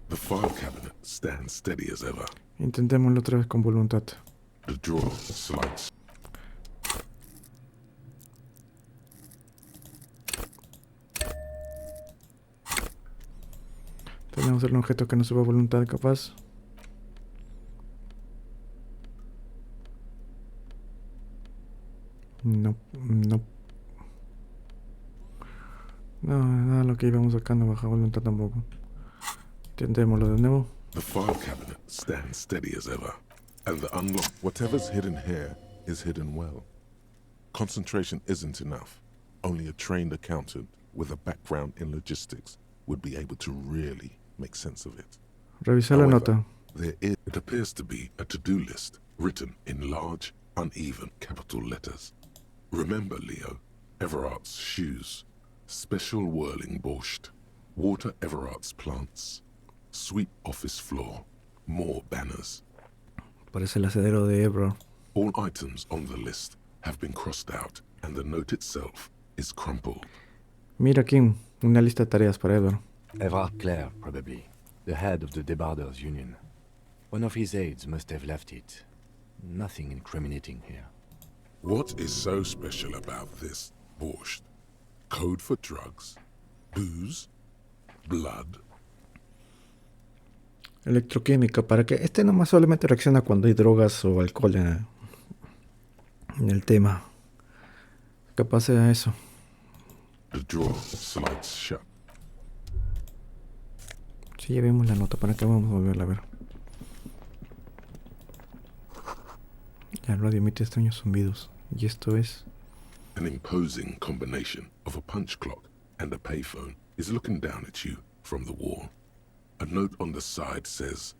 The file cabinet stands steady as ever. Intentémoslo otra vez con voluntad. The drawer slides. Tenemos el objeto que no suba voluntad, capaz. No, no. No, nada lo que íbamos sacando baja voluntad tampoco. Intentémoslo de nuevo. The file cabinet stands steady as ever, and the unlock. Whatever's hidden here is hidden well. Concentration isn't enough. Only a trained accountant with a background in logistics would be able to really make sense of it. Revisar la However, nota. it appears to be a to-do list written in large, uneven capital letters. Remember, Leo, Everard's shoes, special whirling borscht, water Everard's plants, sweep office floor, more banners. Parece el asedero de Ebro. All items on the list have been crossed out, and the note itself is crumpled. Mira, Kim, una lista de tareas para Ebro. Everard Clare, probably. The head of the Debarders Union. One of his aides must have left it. Nothing incriminating here. What is so special about this borscht? Code for drugs? Booze? Blood? Electroquímica, para que este nomás solamente reacciona cuando hay drogas o alcohol en el tema. Capaz sea eso. The drawer slides shut. Sí, ya vimos la nota, ¿para qué vamos a volverla a ver? La radio emite extraños zumbidos. Y esto es... An imposing combination of a punch clock and a payphone is looking down at you from the wall. A note on the side says,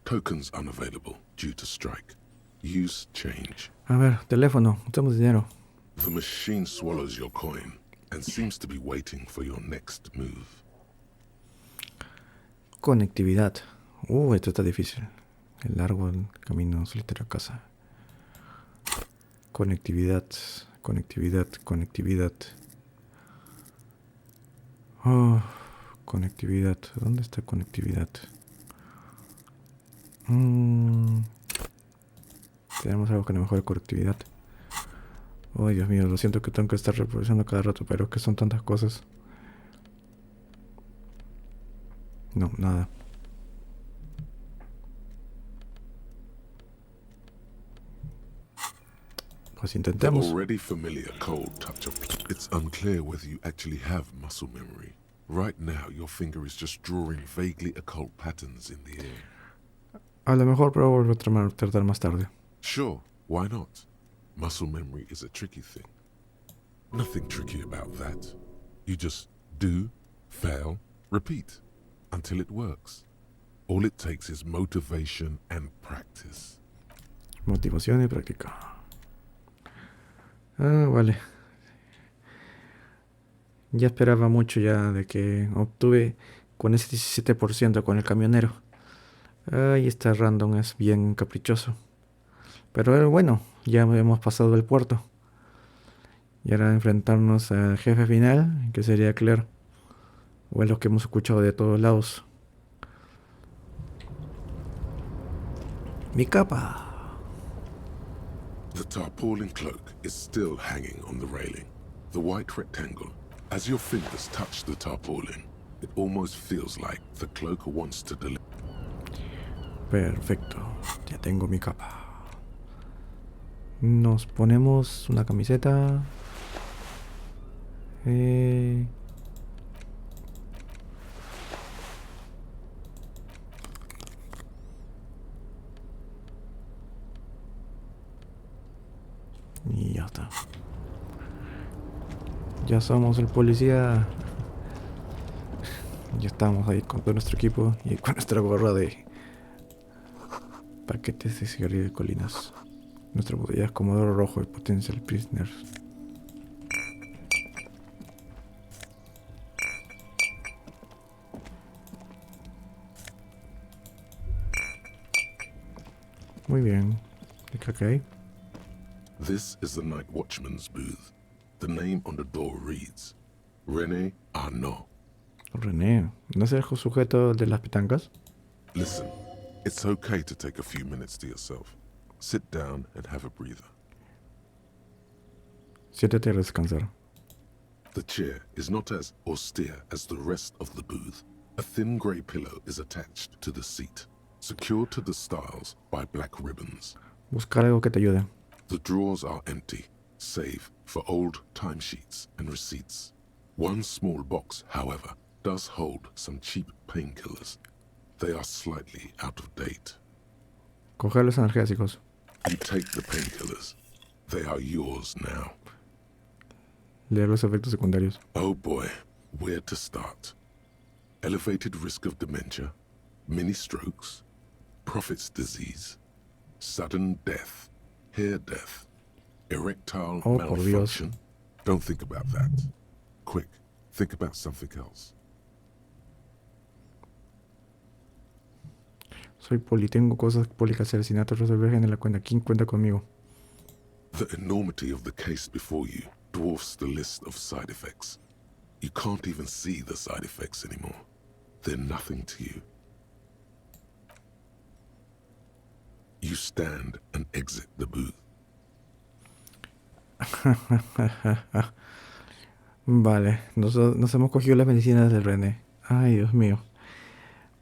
tokens unavailable due to strike. Use change. A ver, teléfono, usamos dinero. The machine swallows your coin and seems to be waiting for your next move. Conectividad. Esto está difícil. El largo camino solitario a casa. Conectividad, conectividad, conectividad. Conectividad. ¿Dónde está conectividad? Tenemos algo que no mejore conectividad. Dios mío, lo siento que tengo que estar reproduciendo cada rato, pero es que son tantas cosas. No, nada. Pues The intentemos. already familiar cold touch of... It's unclear whether you actually have muscle memory. Right now, your finger is just drawing vaguely occult patterns in the air. A lo mejor pero volver a tratar más tarde. Sure, why not? Muscle memory is a tricky thing. Nothing tricky about that. You just do, fail, repeat, until it works. All it takes is motivation and practice. Motivación y práctica. Vale. Ya esperaba mucho ya de que obtuve con ese 17% con el camionero. Este random es bien caprichoso. Pero bueno, ya hemos pasado el puerto. Y ahora enfrentarnos al jefe final, que sería Claire. O es lo que hemos escuchado de todos lados. Mi capa. The tarpaulin cloak is still hanging on the railing. The white rectangle. As your fingers touch the tarpaulin, it almost feels like the cloak wants to deliver. Perfecto. Ya tengo mi capa. Nos ponemos una camiseta. Y ya está. Ya somos el policía. Ya estamos ahí con todo nuestro equipo y con nuestra gorra de paquetes de cigarrillos de colinas. Nuestra botella es Comodoro rojo de Potential Prisoners. Muy bien. ¿Y qué hay? This is the night watchman's booth. The name on the door reads René Arnaud. René, ¿no es el sujeto de las petancas? Listen, it's okay to take a few minutes to yourself. Sit down and have a breather. Siéntate a descansar. The chair is not as austere as the rest of the booth. A thin grey pillow is attached to the seat, secured to the stiles by black ribbons. Buscar algo que te ayude. The drawers are empty, save for old timesheets and receipts. One small box, however, does hold some cheap painkillers. They are slightly out of date. Coger los analgésicos. You take the painkillers. They are yours now. Leer los efectos secundarios. Oh boy, where to start? Elevated risk of dementia, mini strokes, prophet's disease, sudden death, hair death, erectile Oh, por Dios. malfunction. Don't think about that. Quick, think about something else. Soy poli, tengo cosas poli que hacer. Asesinatos, resolver en la cuenta. ¿Quién cuenta conmigo? The enormity of the case before you dwarfs the list of side effects. You can't even see the side effects anymore. They're nothing to you. You stand and exit the booth. Vale, nos hemos cogido las medicinas del René. Ay, Dios mío.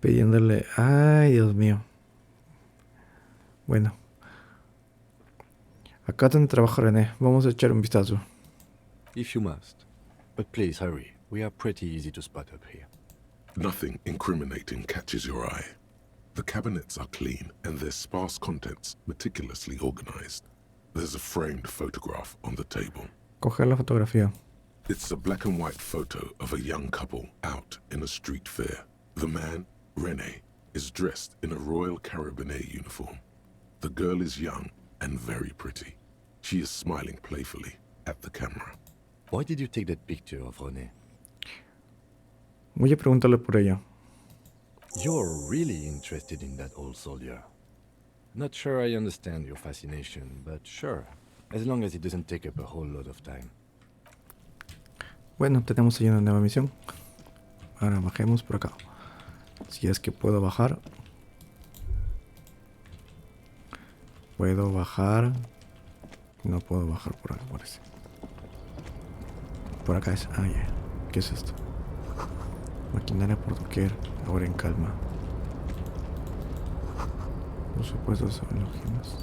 Pidiéndole... Ay, Dios mío. Bueno. Acá donde trabaja René. Vamos a echar un vistazo. If you must. But please hurry. We are pretty easy to spot up here. Nothing incriminating catches your eye. The cabinets are clean and their sparse contents meticulously organized. There's a framed photograph on the table. Coger la fotografía. It's a black and white photo of a young couple out in a street fair. The man, René, is dressed in a Royal Carabinieri uniform. The girl is young and very pretty. She is smiling playfully at the camera. Why did you take that picture of René? Voy a preguntarle por ella. You're really interested in that old soldier. Not sure I understand your fascination, but sure. As long as it doesn't take up a whole lot of time. Bueno, tenemos ahí una nueva misión. Ahora bajemos por acá. Si es que puedo bajar. Puedo bajar. No puedo bajar por acá, parece. Por acá es... Ah, ya. ¿Qué es esto? Maquinaria por doquier. Ahora en calma. Por supuesto son halógenos.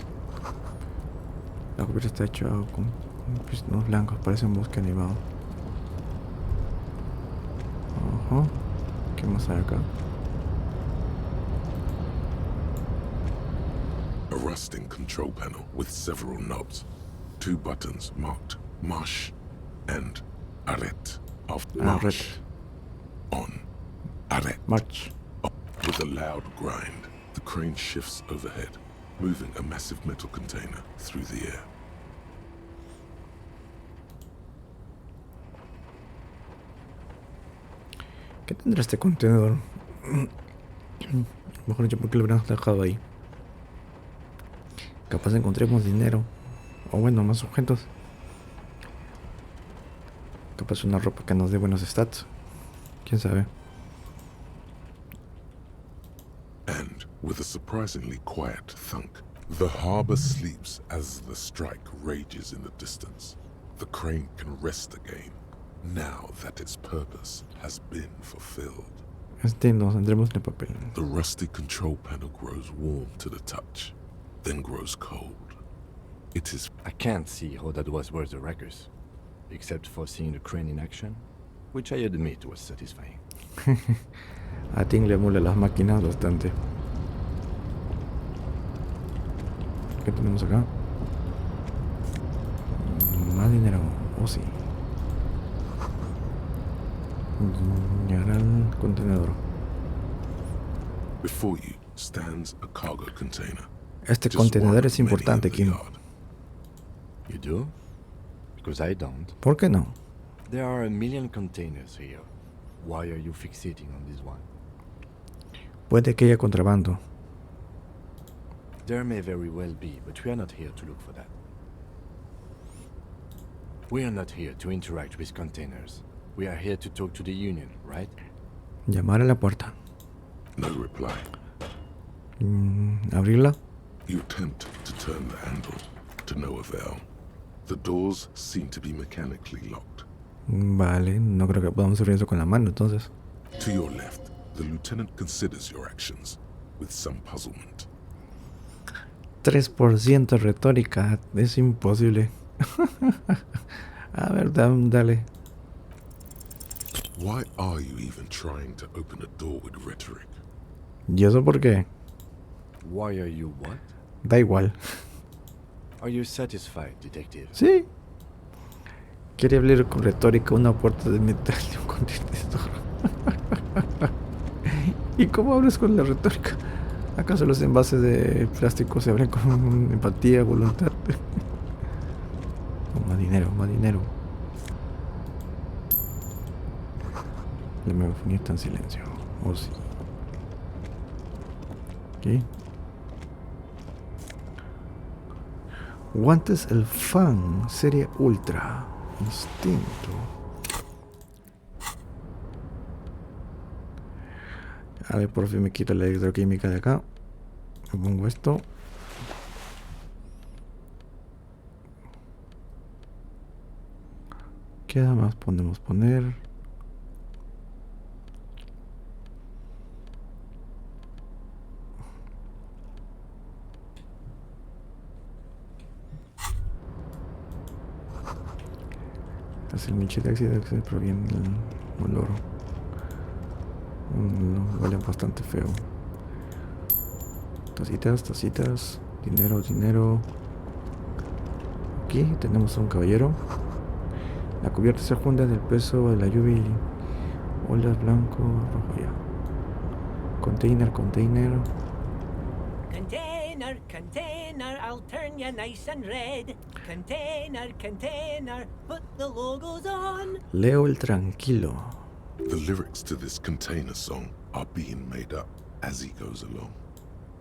La cubierta está hecha con pistones blancos. Parece un bosque animado. Ajá. ¿Qué más hay acá? A rusting control panel with several knobs. 2 buttons marked Marche and Arrête. Arrête. On. Arrête. March. With a loud grind, the crane shifts overhead, moving a massive metal container through the air. ¿Qué tendrá este contenedor? Mejor dicho, ¿por qué lo habrán dejado ahí? Capaz encontremos dinero. O bueno, más objetos. Capaz una ropa que nos dé buenos stats. ¿Quién sabe? And with a surprisingly quiet thunk, the harbor sleeps as the strike rages in the distance. The crane can rest again, now that its purpose has been fulfilled. Nos tendremos en el papel. The rusty control panel grows warm to the touch, then grows cold. It is I can't see how that was worth the wreckers, except for seeing the crane in action, which I admit was satisfying. A Tim le emula las máquinas bastante. ¿Qué tenemos acá? Más dinero. Oh, sí. Llegar al contenedor. before you stands a cargo container. Este Just contenedor one es of many importante, in the Kim. yard. You do? Because I don't. ¿Por qué no? There are a million containers here. Why are you fixating on this one? Puede que haya contrabando. There may very well be, but we are not here to look for that. We are not here to interact with containers. We are here to talk to the union, right? Llamar a la puerta. No reply. Abrirla. You attempt to turn the handle, to no avail. The doors seem to be mechanically locked. Vale, no creo que podamos abrir eso con la mano, entonces. To your left, the lieutenant considers your actions with some puzzlement. 3% retórica, es imposible. A ver, dale. Why are you even trying to open a door with rhetoric? ¿Y eso por qué? Why are you what? Da igual. Are you satisfied, detective? Sí. Quiere abrir con retórica una puerta de metal de un contenedor. ¿Y cómo abres con la retórica? ¿Acaso los envases de plástico se abren con empatía, voluntad? Más dinero, más dinero. La megafonía está en silencio. Oh, sí. ¿Qué? Guantes el fan, serie ultra. Instinto. A ver, por fin me quito la electroquímica de acá. Me pongo esto. ¿Qué más podemos poner? Es el Michidaxi de que proviene el olor. Huele bastante feo. Tacitas, tacitas. Dinero, dinero. Aquí tenemos a un caballero. La cubierta se junta del peso de la lluvia y olas blanco, rojo ya. Container, container. Container, container, I'll turn you nice and red. Container, container, put the logos on. Leo el tranquilo. The lyrics to this container song are being made up as he goes along.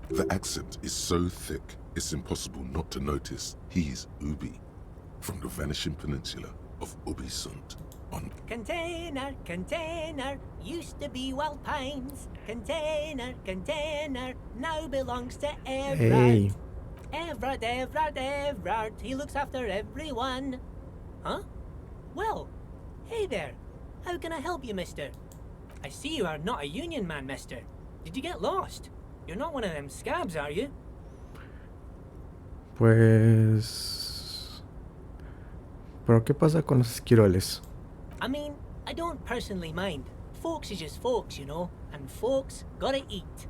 The accent is so thick, it's impossible not to notice he's Ubi, from the vanishing peninsula of Ubisund on Container, container, used to be Wild Pines. Container, container, now belongs to Everard. Hey. Everard, Everard, Everard, he looks after everyone. Huh? Well, hey there. How can I help you, mister? I see you are not a union man, mister. Did you get lost? You're not one of them scabs, are you? Pues... ¿Pero qué pasa con los esquiroles? I mean, I don't personally mind. Folks is just folks, you know, and folks gotta eat.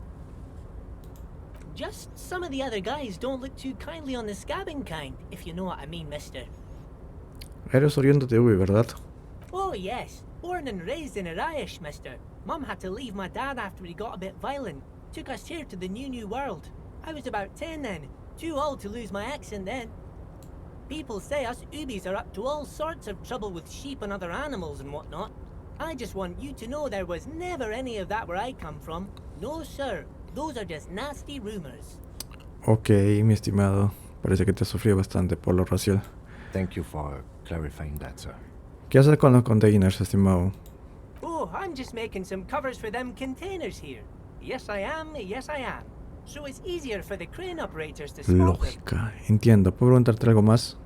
Just some of the other guys don't look too kindly on the scabbing kind, if you know what I mean, mister. Eres oriundo de Ubi, ¿verdad? Oh, yes. Born and raised in Irish, mister. Mum had to leave my dad after he got a bit violent. Took us here to the new world. I was about 10 then. Too old to lose my accent then. People say us Ubis are up to all sorts of trouble with sheep and other animals and whatnot. I just want you to know there was never any of that where I come from. No, sir. Those are just nasty rumors. Ok, mi estimado. Parece que te sufrió bastante por lo racial. Thank you for clarifying that, sir. ¿Qué haces con los containers, estimado? Oh, I'm just making some covers for them containers here. Yes, I am. Yes, I am. So it's easier for the crane operators to spot them. Lógica. Entiendo. ¿Puedo preguntarte algo más?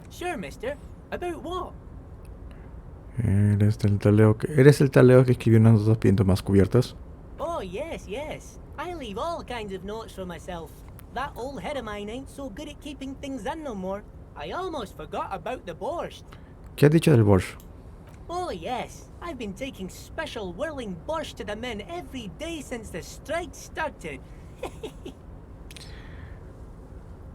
Sure, mister. About what? ¿Eres el taleo que escribió unas dos pintas más cubiertas? Oh, yes, yes. I leave all kinds of notes for myself. That old head of mine ain't so good at keeping things in no more. I almost forgot about the borscht. ¿Qué has dicho del borscht? Oh yes, I've been taking special whirling borscht to the men every day since the strike started.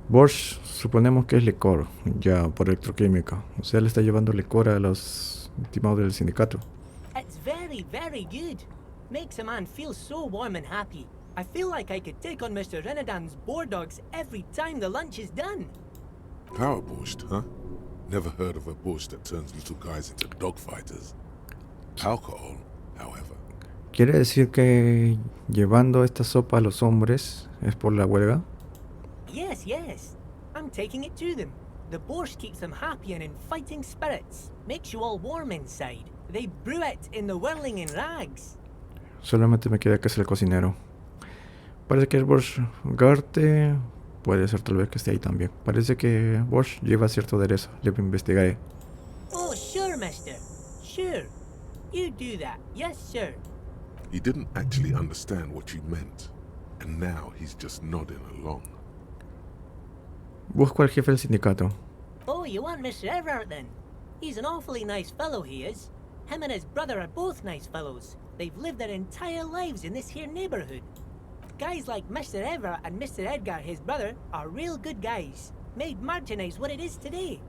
Borscht suponemos que es licor, ya por electroquímica. O sea, le está llevando licor a los intimados del sindicato. It's very, very good. Makes a man feel so warm and happy. I feel like I could take on Mr. Renadan's boar dogs every time the lunch is done. Power borscht, huh? Never heard of a borscht that turns little guys into dogfighters. Alcohol, however. ¿Quiere decir que llevando esta sopa a los hombres es por la huelga? Yes, yes. I'm taking it to them. The borscht keeps them happy and in fighting spirits. Makes you all warm inside. They brew it in the whirling in rags. Solamente me queda que es el cocinero. Parece que es borscht Garte. Puede ser tal vez que esté ahí también. Parece que borscht lleva cierto aderezo. Le investigaré. Oh, sure, mister. Sure. You do that. Yes, sir. He didn't actually understand what you meant, and now he's just nodding along. Busco al jefe del sindicato. Oh, you want Mr. Everard then? He's an awfully nice fellow, he is. Him and his brother are both nice fellows. They've lived their entire lives in this here neighborhood. Guys like Mr. Everard and Mr. Edgar, his brother, are real good guys. Made Martinez what it is today.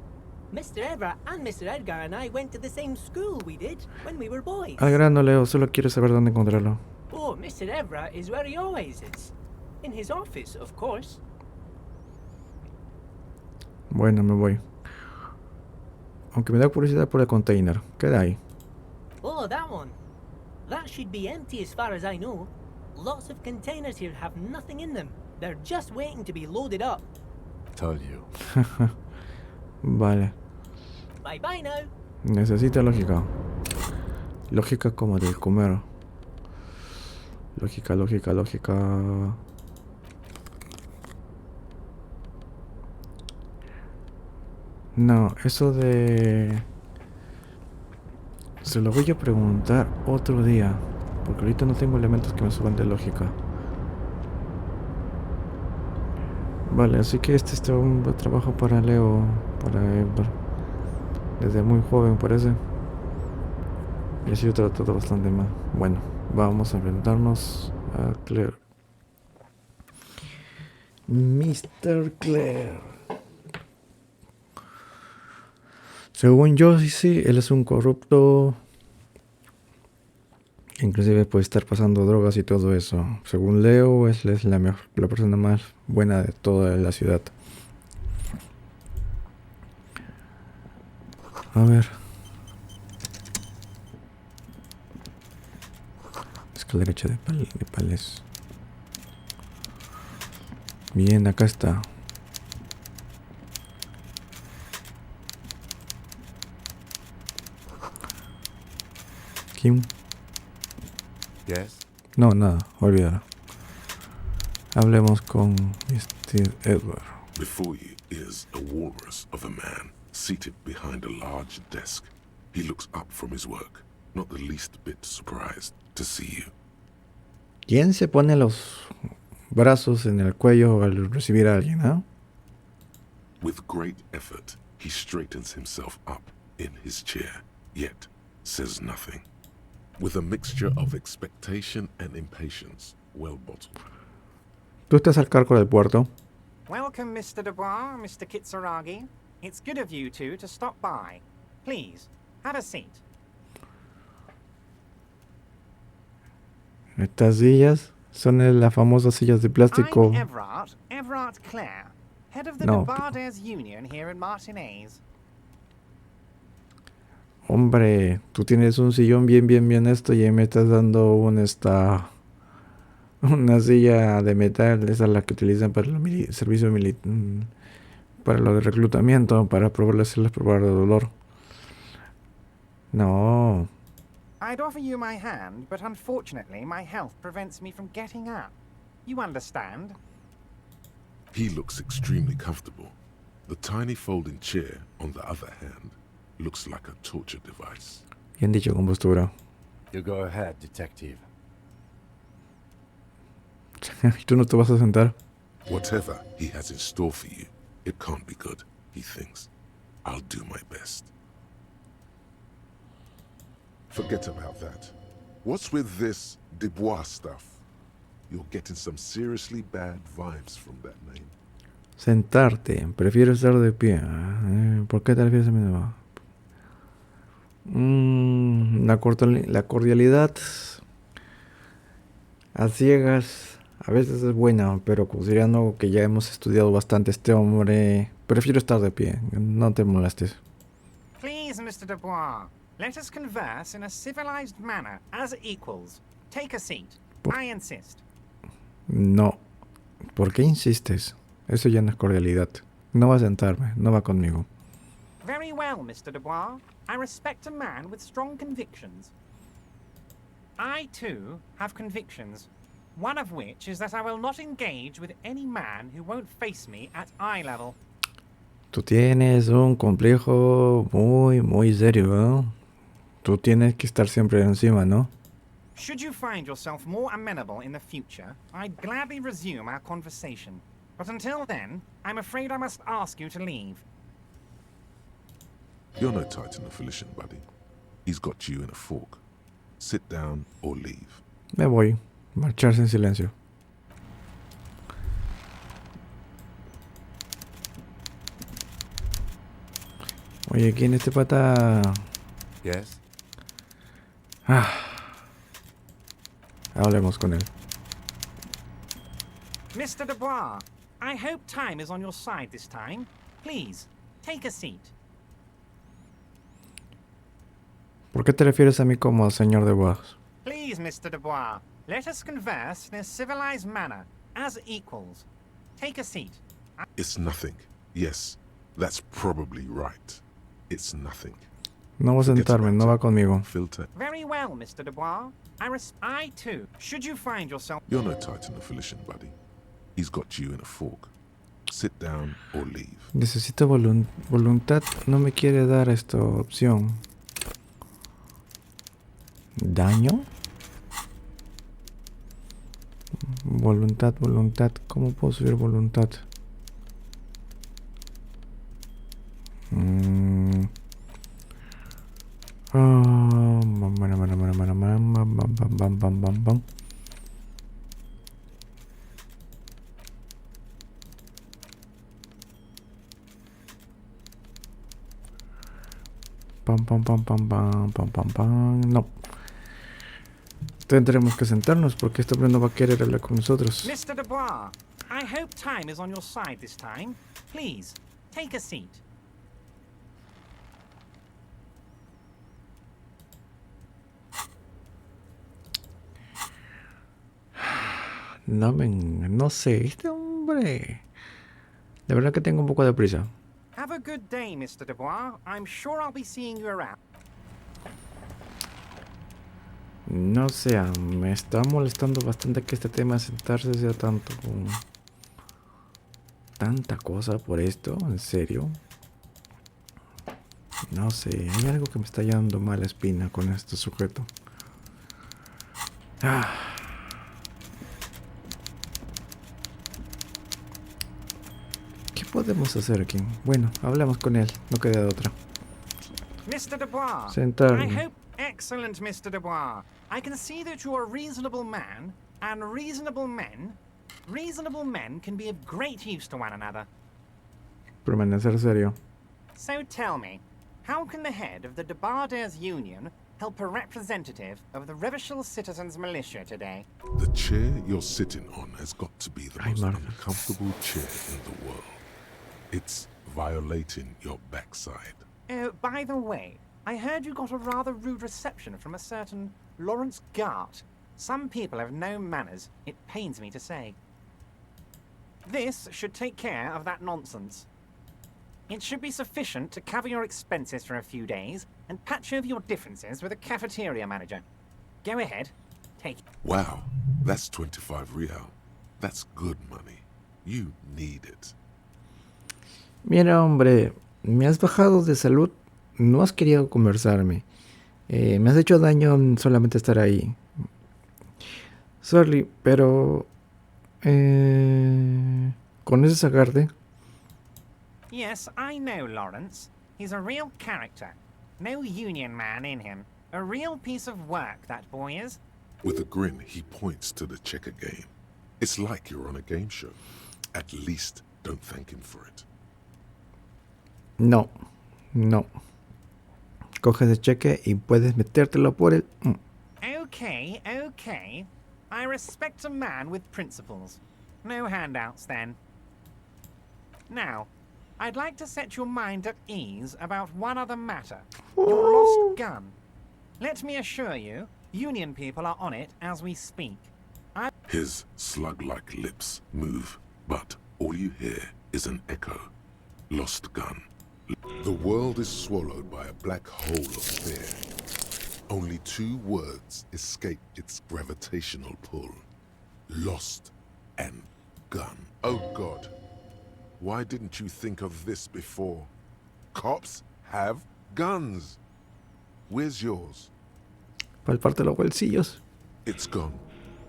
Mr. Everard and Mr. Edgar and I went to the same school we did when we were boys. Al grano, Leo, solo quiero saber dónde encontrarlo. Oh, Mr. Everard is where he always is. In his office, of course. Bueno, me voy. Aunque me da curiosidad por el container. ¿Qué da ahí? Oh, that one. That should be empty as far as I know. Lots of containers here have nothing in them. They're just waiting to be loaded up. Told you. Vale. Bye bye now. Necesita lógica. Lógica como de comer. Lógica, lógica, lógica. No, eso de... Se lo voy a preguntar otro día. Porque ahorita no tengo elementos que me suban de lógica. Vale, así que este es un trabajo para Leo. Para Edward. Desde muy joven parece. Y ha sido tratado bastante mal. Bueno, vamos a enfrentarnos a Claire. Mr. Claire. Según yo, sí, él es un corrupto. Inclusive puede estar pasando drogas y todo eso. Según Leo, él es la persona más buena de toda la ciudad. A ver. Escalera hecha de pales. Bien, acá está. Kim. Yes? No, nada, olvídalo. Hablemos con Edward. Before you is a walrus of a man, seated behind a large desk. He looks up from his work, not the least bit surprised to see you. ¿Quién se pone los brazos en el cuello al recibir a alguien, ah? With great effort, he straightens himself up in his chair, yet says nothing. With a mixture of expectation and impatience, well bottled. ¿Tú estás al cargo del puerto? Welcome, Mr. Dubois, Mr. Kitsuragi. It's good of you two to stop by. Please, have a seat. Estas sillas son las famosas sillas de plástico. I'm Everard Clare, head of the No. Debarders Union here in Martinez. Hombre, tú tienes un sillón bien esto y ahí me estás dando una silla de metal, esa es la que utilizan para el servicio militar, para lo de reclutamiento, para hacerles probar de dolor. No. I'd offer you my hand, but unfortunately my health prevents me from getting up. You understand? He looks extremely comfortable. The tiny folding chair, on the other hand, looks like a torture device. Bien dicho, con postura. You go ahead, detective. ¿Y tú no te vas a sentar? Whatever he has in store for you, it can't be good, he thinks. I'll do my best. Forget about that. What's with this Dubois stuff? You're getting some seriously bad vibes from that name. Sentarte. Prefiero estar de pie. ¿Por qué te refieres a mí? La cordialidad a ciegas a veces es buena, pero considerando que ya hemos estudiado bastante este hombre, prefiero estar de pie. No te molestes. Please, Mr. Dubois, let us converse in a civilized manner, as equals. Take a seat. I insist. No. ¿Por qué insistes? Eso ya no es cordialidad. No va a sentarme, no va conmigo. Very well, Mr. Dubois. I respect a man with strong convictions. I, too, have convictions. One of which is that I will not engage with any man who won't face me at eye level. Tú tienes un complejo muy serio, ¿no? Tú tienes que estar siempre encima, ¿no? Should you find yourself more amenable in the future, I'd gladly resume our conversation. But until then, I'm afraid I must ask you to leave. You're no Titan of Elysium, buddy. He's got you in a fork. Sit down or leave. Me voy. Marcharse en silencio. Oye, ¿quién este pata? Yes? Hablemos con él. Mr. Dubois, I hope time is on your side this time. Please, take a seat. ¿Por qué te refieres a mí como señor de Bois? Please, Mr. Dubois, let us converse in a civilized manner, as equals. Take a seat. It's nothing. Yes, that's probably right. It's nothing. No voy a sentarme, no va conmigo. Filter. Very well, Mr. Dubois. I, too. Should you find yourself... You're no Titan of Elysium, buddy. He's got you in a fork. Sit down or leave. Necesito voluntad. No me quiere dar esta opción. ¿Daño? Voluntad. ¿Cómo puedo subir voluntad? No. Tendremos que sentarnos porque este hombre no va a querer hablar con nosotros. Mr. Dubois, I hope time is on your side this time. Please, take a seat. No sé, este hombre. De verdad que tengo un poco de prisa. Have a good day, Mr. Dubois. I'm sure I'll be seeing you around. No sé, me está molestando bastante que este tema de sentarse sea tanto. Tanta cosa por esto, ¿en serio? No sé, hay algo que me está llevando mala espina con este sujeto. ¿Qué podemos hacer aquí? Bueno, hablemos con él, no queda de otra. Mr. Dubois, Sentarme. I hope... Excellent, Mr. Dubois. I can see that you are a reasonable man, and reasonable men can be of great use to one another. Permanecer serio. So tell me, how can the head of the Debarders Union help a representative of the Revachol Citizens Militia today? The chair you're sitting on has got to be the most Marv. uncomfortable chair in the world. It's violating your backside. Oh, by the way, I heard you got a rather rude reception from a certain Lawrence Gart. Some people have no manners, it pains me to say. This should take care of that nonsense. It should be sufficient to cover your expenses for a few days and patch over your differences with a cafeteria manager. Go ahead, take it. Wow, that's 25 real. That's good money. You need it. Mira, hombre, me has bajado de salud. No has querido conversarme. Me has hecho daño en solamente estar ahí. Sorry, pero... Con ese sacarte. Yes, I know, Lawrence. He's a real character. No union man in him. A real piece of work, that boy is. With a grin, he points to the checker game. It's like you're on a game show. At least don't thank him for it. No. Coges el cheque y puedes metértelo por el... Okay. I respect a man with principles. No handouts, then. Now, I'd like to set your mind at ease about one other matter. Your lost gun. Let me assure you, Union people are on it as we speak. His slug-like lips move, but all you hear is an echo. Lost gun. The world is swallowed by a black hole of fear. Only 2 words escape its gravitational pull. Lost and gun. Oh God. Why didn't you think of this before? Cops have guns. Where's yours? Palparte los bolsillos. It's gone.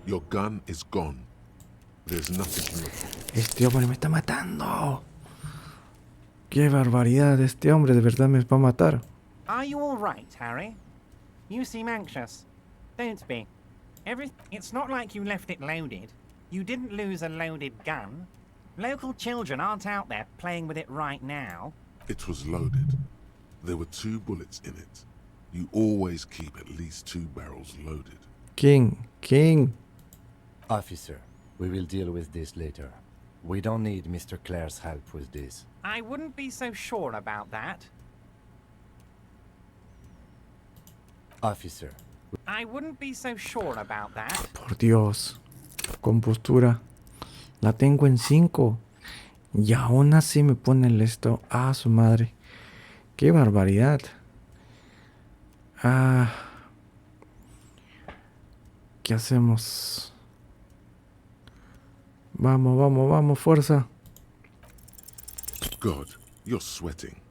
Your gun is gone. There's nothing in your pocket. Este hombre me está matando. Qué barbaridad. Este hombre de verdad me va a matar. Are you all right, Harry? You seem anxious. Don't be. It's not like you left it loaded. You didn't lose a loaded gun. Local children aren't out there playing with it right now. It was loaded. There were 2 bullets in it. You always keep at least 2 barrels loaded. King. Officer, we will deal with this later. We don't need Mr. Clare's help with this. I wouldn't be so sure about that. Officer. I wouldn't be so sure about that. Por Dios. Compostura. La tengo en 5. Y aún así me pone el esto. Ah, su madre. Qué barbaridad. ¿Qué hacemos? Vamos, fuerza. God, you're sweating.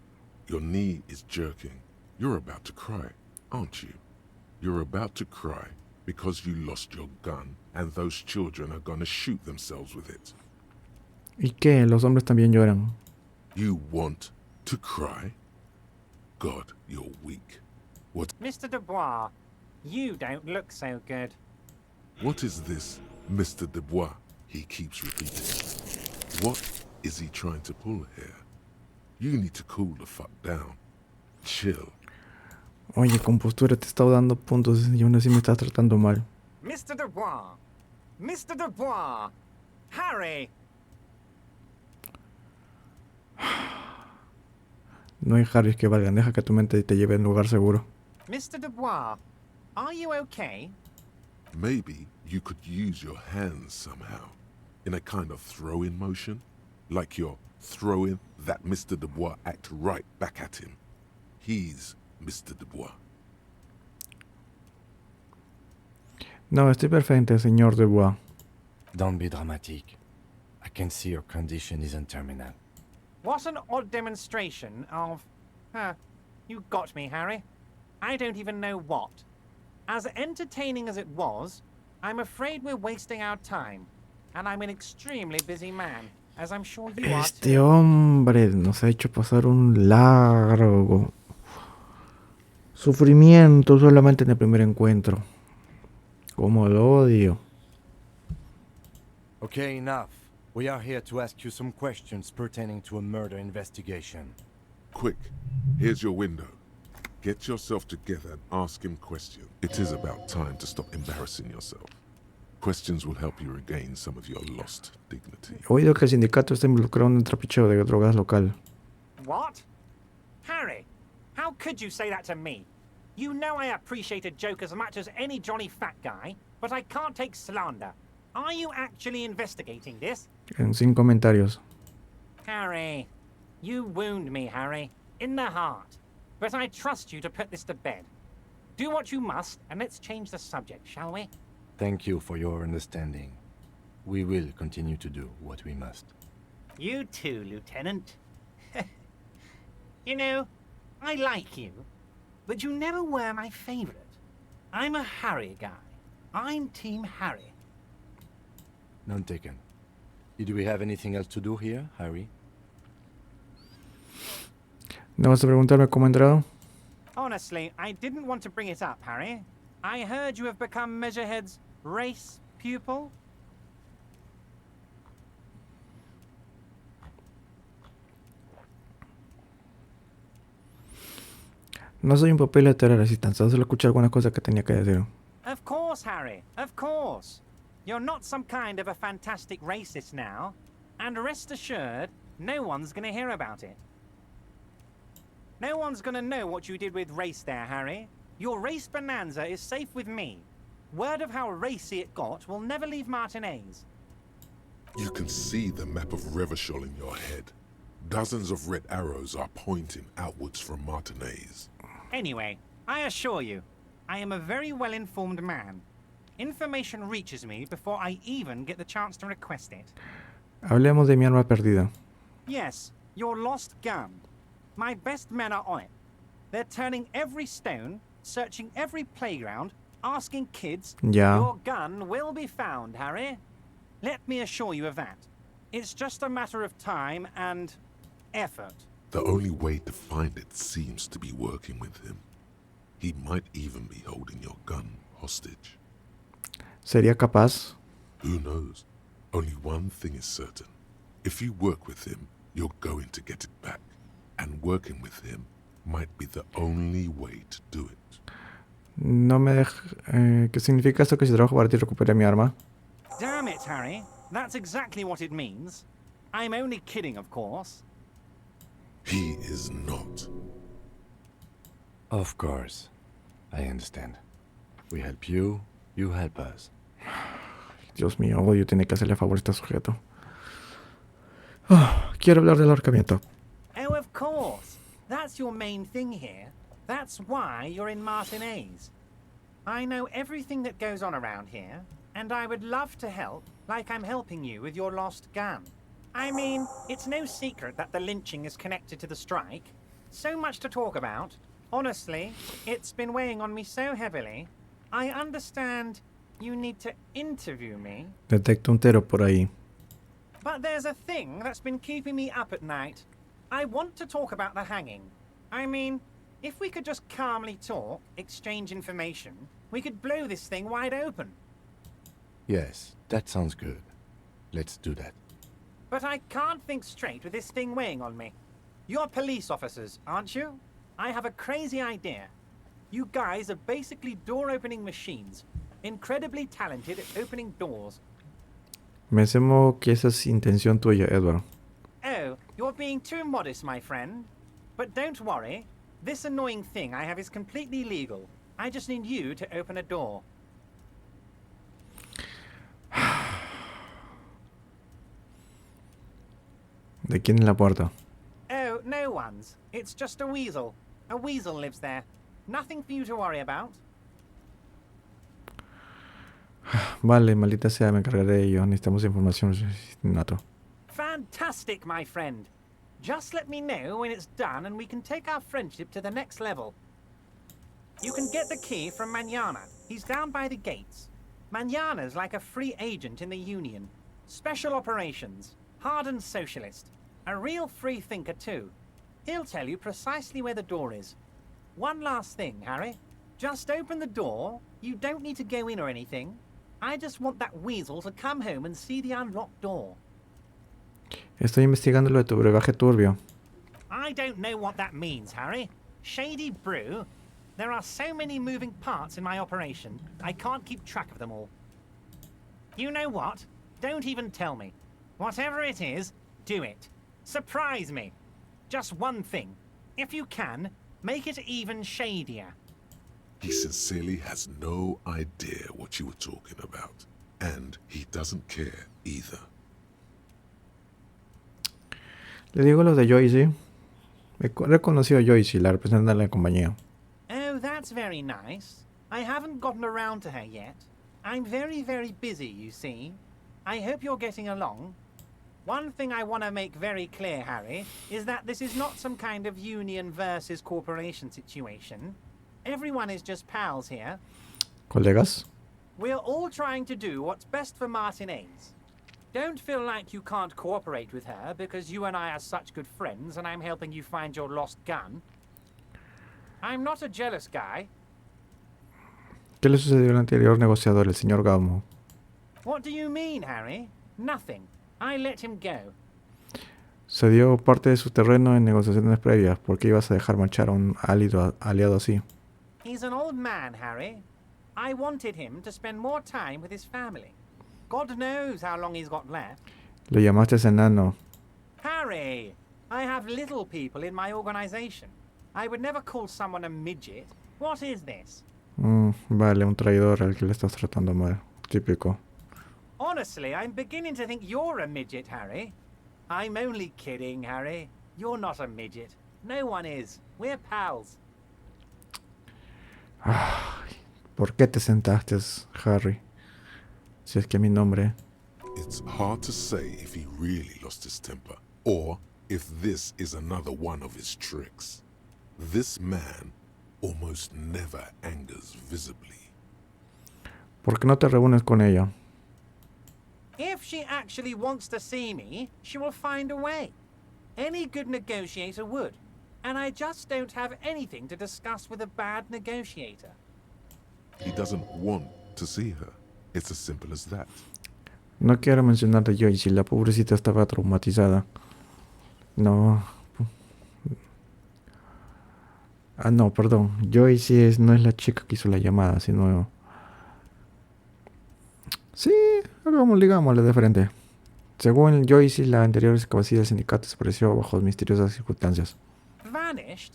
Your knee is jerking. You're about to cry, aren't you? You're about to cry because you lost your gun and those children are gonna shoot themselves with it. ¿Y qué? Los hombres también lloran. You want to cry? God, you're weak. What? Mr. Dubois, you don't look so good. What is this, Mr. Dubois? He keeps repeating. What is he trying to pull here? You need to cool the fuck down. Chill. Oye, compostura, te he estado dando puntos y aún así me estás tratando mal. Mr. Dubois! Mr. Dubois! Harry! No hay Harrys que valgan. Deja que tu mente te lleve a un lugar seguro. Mr. Dubois, are you okay? Maybe you could use your hands somehow, in a kind of throw-in motion, like you're throwing that Mr. Dubois act right back at him. He's Mr. Dubois. No, estoy perfecto, señor Dubois. Don't be dramatic. I can see your condition isn't terminal. What an odd demonstration of... you got me, Harry. I don't even know what. As entertaining as it was, I'm afraid we're wasting our time. And I'm an extremely busy man, as I'm sure you are Este too. hombre nos ha hecho pasar un largo sufrimiento solamente en el primer encuentro. Como lo odio. Okay, enough. We are here to ask you some questions pertaining to a murder investigation. Quick, here's your window. Get yourself together and ask him questions. It is about time to stop embarrassing yourself. Questions will help you regain some of your lost dignity. He oído que el sindicato está involucrado en el trapicheo de drogas local. What? Harry, how could you say that to me? You know I appreciate a joke as much as any Johnny Fat Guy, but I can't take slander. Are you actually investigating this? En 5 comentarios. Harry, you wound me, Harry, in the heart. But I trust you to put this to bed. Do what you must, and let's change the subject, shall we? Thank you for your understanding. We will continue to do what we must. You too, Lieutenant. You know, I like you, but you never were my favorite. I'm a Harry guy. I'm Team Harry. None taken. Did we have anything else to do here, Harry? ¿No vas a preguntarme cómo he entrado? Honestly, I didn't want to bring it up, Harry. I heard you have become Measurehead's race pupil. No soy un papel de terrorista, tan solo escuché algunas cosas que tenía que decir. Of course, Harry, of course. You're not some kind of a fantastic racist now, and rest assured, no one's gonna hear about it. No one's gonna know what you did with race there, Harry. Your race bonanza is safe with me. Word of how racy it got will never leave Martinez. You can see the map of Revachol in your head. Dozens of red arrows are pointing outwards from Martinez. Anyway, I assure you, I am a very well-informed man. Information reaches me before I even get the chance to request it. Hablemos de mi arma perdida. Yes, your lost gun. My best men are on it. They're turning every stone, searching every playground, asking kids, Ya. Your gun will be found, Harry. Let me assure you of that. It's just a matter of time and effort. The only way to find it seems to be working with him. He might even be holding your gun hostage. ¿Sería capaz? Who knows? Only one thing is certain. If you work with him, you're going to get it back. And working with him might be the only way to do it. No me ¿qué significa esto? Que si trabajo para ti recuperé mi arma. Damn it, Harry. That's exactly what it means. I'm only kidding, of course. He is not. Of course. I understand. We help you, you help us. Dios mío, odio tiene que hacerle favor a este sujeto. Quiero hablar del ahorcamiento. Oh, of course. That's your main thing here. That's why you're in Martinez. I know everything that goes on around here, and I would love to help, like I'm helping you with your lost gun. I mean, it's no secret that the lynching is connected to the strike. So much to talk about. Honestly, it's been weighing on me so heavily. I understand you need to interview me. Detecto un tero por ahí. But there's a thing that's been keeping me up at night. I want to talk about the hanging. I mean, if we could just calmly talk, exchange information, we could blow this thing wide open. Yes, that sounds good. Let's do that. But I can't think straight with this thing weighing on me. You're police officers, aren't you? I have a crazy idea. You guys are basically door-opening machines. Incredibly talented at opening doors. Me temo que esa es intención tuya, Edward. Oh, you're being too modest, my friend. But don't worry. This annoying thing I have is completely legal. I just need you to open a door. ¿De quién es la puerta? Oh, no one's. It's just a weasel. A weasel lives there. Nothing for you to worry about. Vale, maldita sea, me encargaré de ello. Necesitamos información, Nato. Fantastic, my friend. Just let me know when it's done and we can take our friendship to the next level. You can get the key from Mañana. He's down by the gates. Mañana's like a free agent in the Union. Special operations. Hardened socialist. A real free thinker, too. He'll tell you precisely where the door is. One last thing, Harry. Just open the door. You don't need to go in or anything. I just want that weasel to come home and see the unlocked door. Estoy investigando lo de tu brebaje turbio. I don't know what that means, Harry. Shady brew? There are so many moving parts in my operation, I can't keep track of them all. You know what? Don't even tell me. Whatever it is, do it. Surprise me. Just one thing. If you can, make it even shadier. He sincerely has no idea what you were talking about. And he doesn't care either. Le digo lo de Joyce. He reconocido a Joyce, la representante de la compañía. Oh, that's very nice. I haven't gotten around to her yet. I'm very, very busy, you see. I hope you're getting along. One thing I want to make very clear, Harry, is that this is not some kind of union versus corporation situation. Everyone is just pals here. ¿Colegas? We're all trying to do what's best for Martinez. Don't feel like you can't cooperate with her because you and I are such good friends and I'm helping you find your lost gun. I'm not a jealous guy. ¿Qué le sucedió al anterior negociador, el señor Gamo? What do you mean, Harry? Nothing. I let him go. Se dio parte de su terreno en negociaciones previas. ¿Por qué ibas a dejar marchar a un aliado así? He's an old man, Harry. I wanted him to spend more time with his family. God knows how long he's got left. Le llamaste enano. Harry, I have little people in my organization. I would never call someone a midget. What is this? Vale, un traidor al que le estás tratando mal. Típico. Honestly, I'm beginning to think you're a midget, Harry. I'm only kidding, Harry. You're not a midget. No one is. We're pals. ¿Por qué te sentaste, Harry? Si es que mi nombre... It's hard to say if he really lost his temper, or if this is another one of his tricks. This man almost never angers visibly. ¿Por qué no te reúnes con ella? If she actually wants to see me, she will find a way. Any good negotiator would. And I just don't have anything to discuss with a bad negotiator. He doesn't want to see her. It's as simple as that. No quiero mencionar a Joyce, la pobrecita estaba traumatizada. No. No, perdón. Joyce no es la chica que hizo la llamada, sino... Sí, digámosle de frente. Según Joyce, la anterior cabecilla del sindicato desapareció bajo misteriosas circunstancias. Vanished?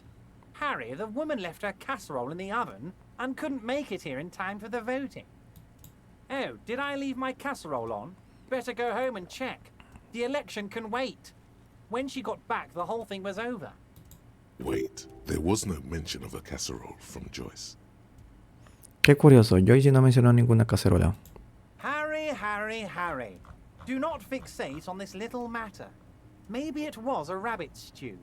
Harry, the woman left her casserole in the oven and couldn't make it here in time for the voting. Oh, did I leave my casserole on? Better go home and check. The election can wait. When she got back, the whole thing was over. Wait, there was no mention of a casserole from Joyce. Qué curioso, Joyce no mencionó ninguna cacerola. Harry. Do not fixate on this little matter. Maybe it was a rabbit stew,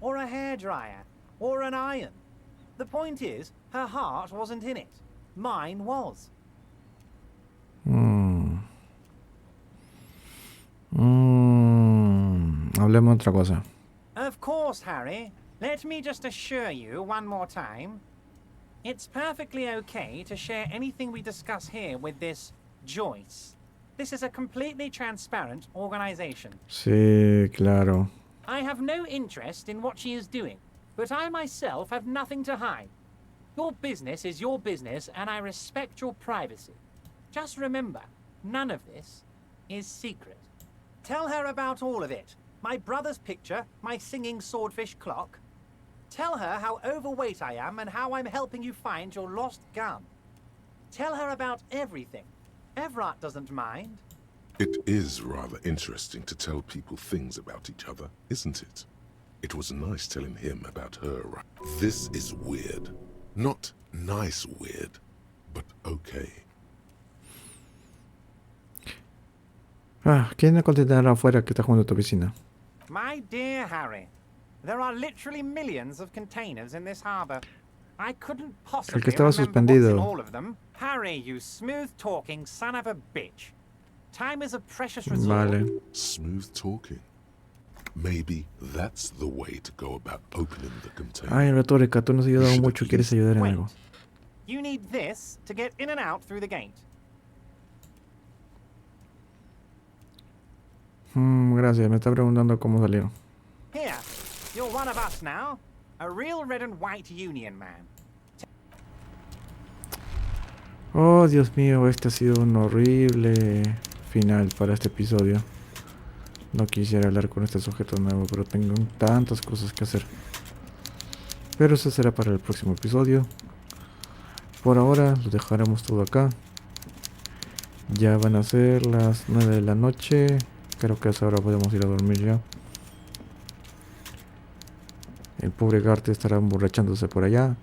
or a hairdryer, or an iron. The point is, her heart wasn't in it. Mine was. Hablemos de otra cosa. Of course, Harry. Let me just assure you one more time. It's perfectly okay to share anything we discuss here with this Joyce. This is a completely transparent organization. Sí, claro. I have no interest in what she is doing, but I myself have nothing to hide. Your business is your business, and I respect your privacy. Just remember, none of this is secret. Tell her about all of it. My brother's picture, my singing swordfish clock. Tell her how overweight I am and how I'm helping you find your lost gun. Tell her about everything. Everett doesn't mind. It is rather interesting to tell people things about each other, isn't it? It was nice telling him about her. This is weird. Not nice weird, but okay. ¿Quién el contenedor afuera que está junto a tu piscina? My dear Harry, there are literally millions of containers in this harbor. I couldn't possibly El que estaba remember what's in suspendido. all of them. Harry, you smooth-talking son of a bitch. Time is a precious resource. Vale. Smooth talking. Maybe that's the way to go about opening the container. Ay, retórica, tú nos has ayudado mucho y quieres ayudar en Wait. algo. You need this to get in and out through the gate. Gracias, me está preguntando cómo salieron. Here, you're one of us now. A real red and white union man. Oh, Dios mío, este ha sido un horrible final para este episodio. No quisiera hablar con este sujeto nuevo, pero tengo tantas cosas que hacer. Pero eso será para el próximo episodio. Por ahora lo dejaremos todo acá. Ya van a ser las 9 de la noche. Creo que a esa hora podemos ir a dormir ya. El pobre Garte estará emborrachándose por allá.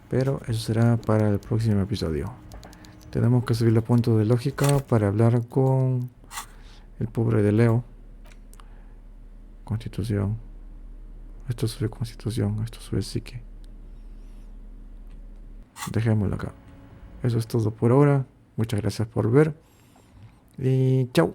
Pero eso será para el próximo episodio. Tenemos que subir el punto de lógica para hablar con el pobre de Leo. Constitución. Esto sube constitución. Esto sube psique. Dejémoslo acá. Eso es todo por ahora. Muchas gracias por ver. Y chao.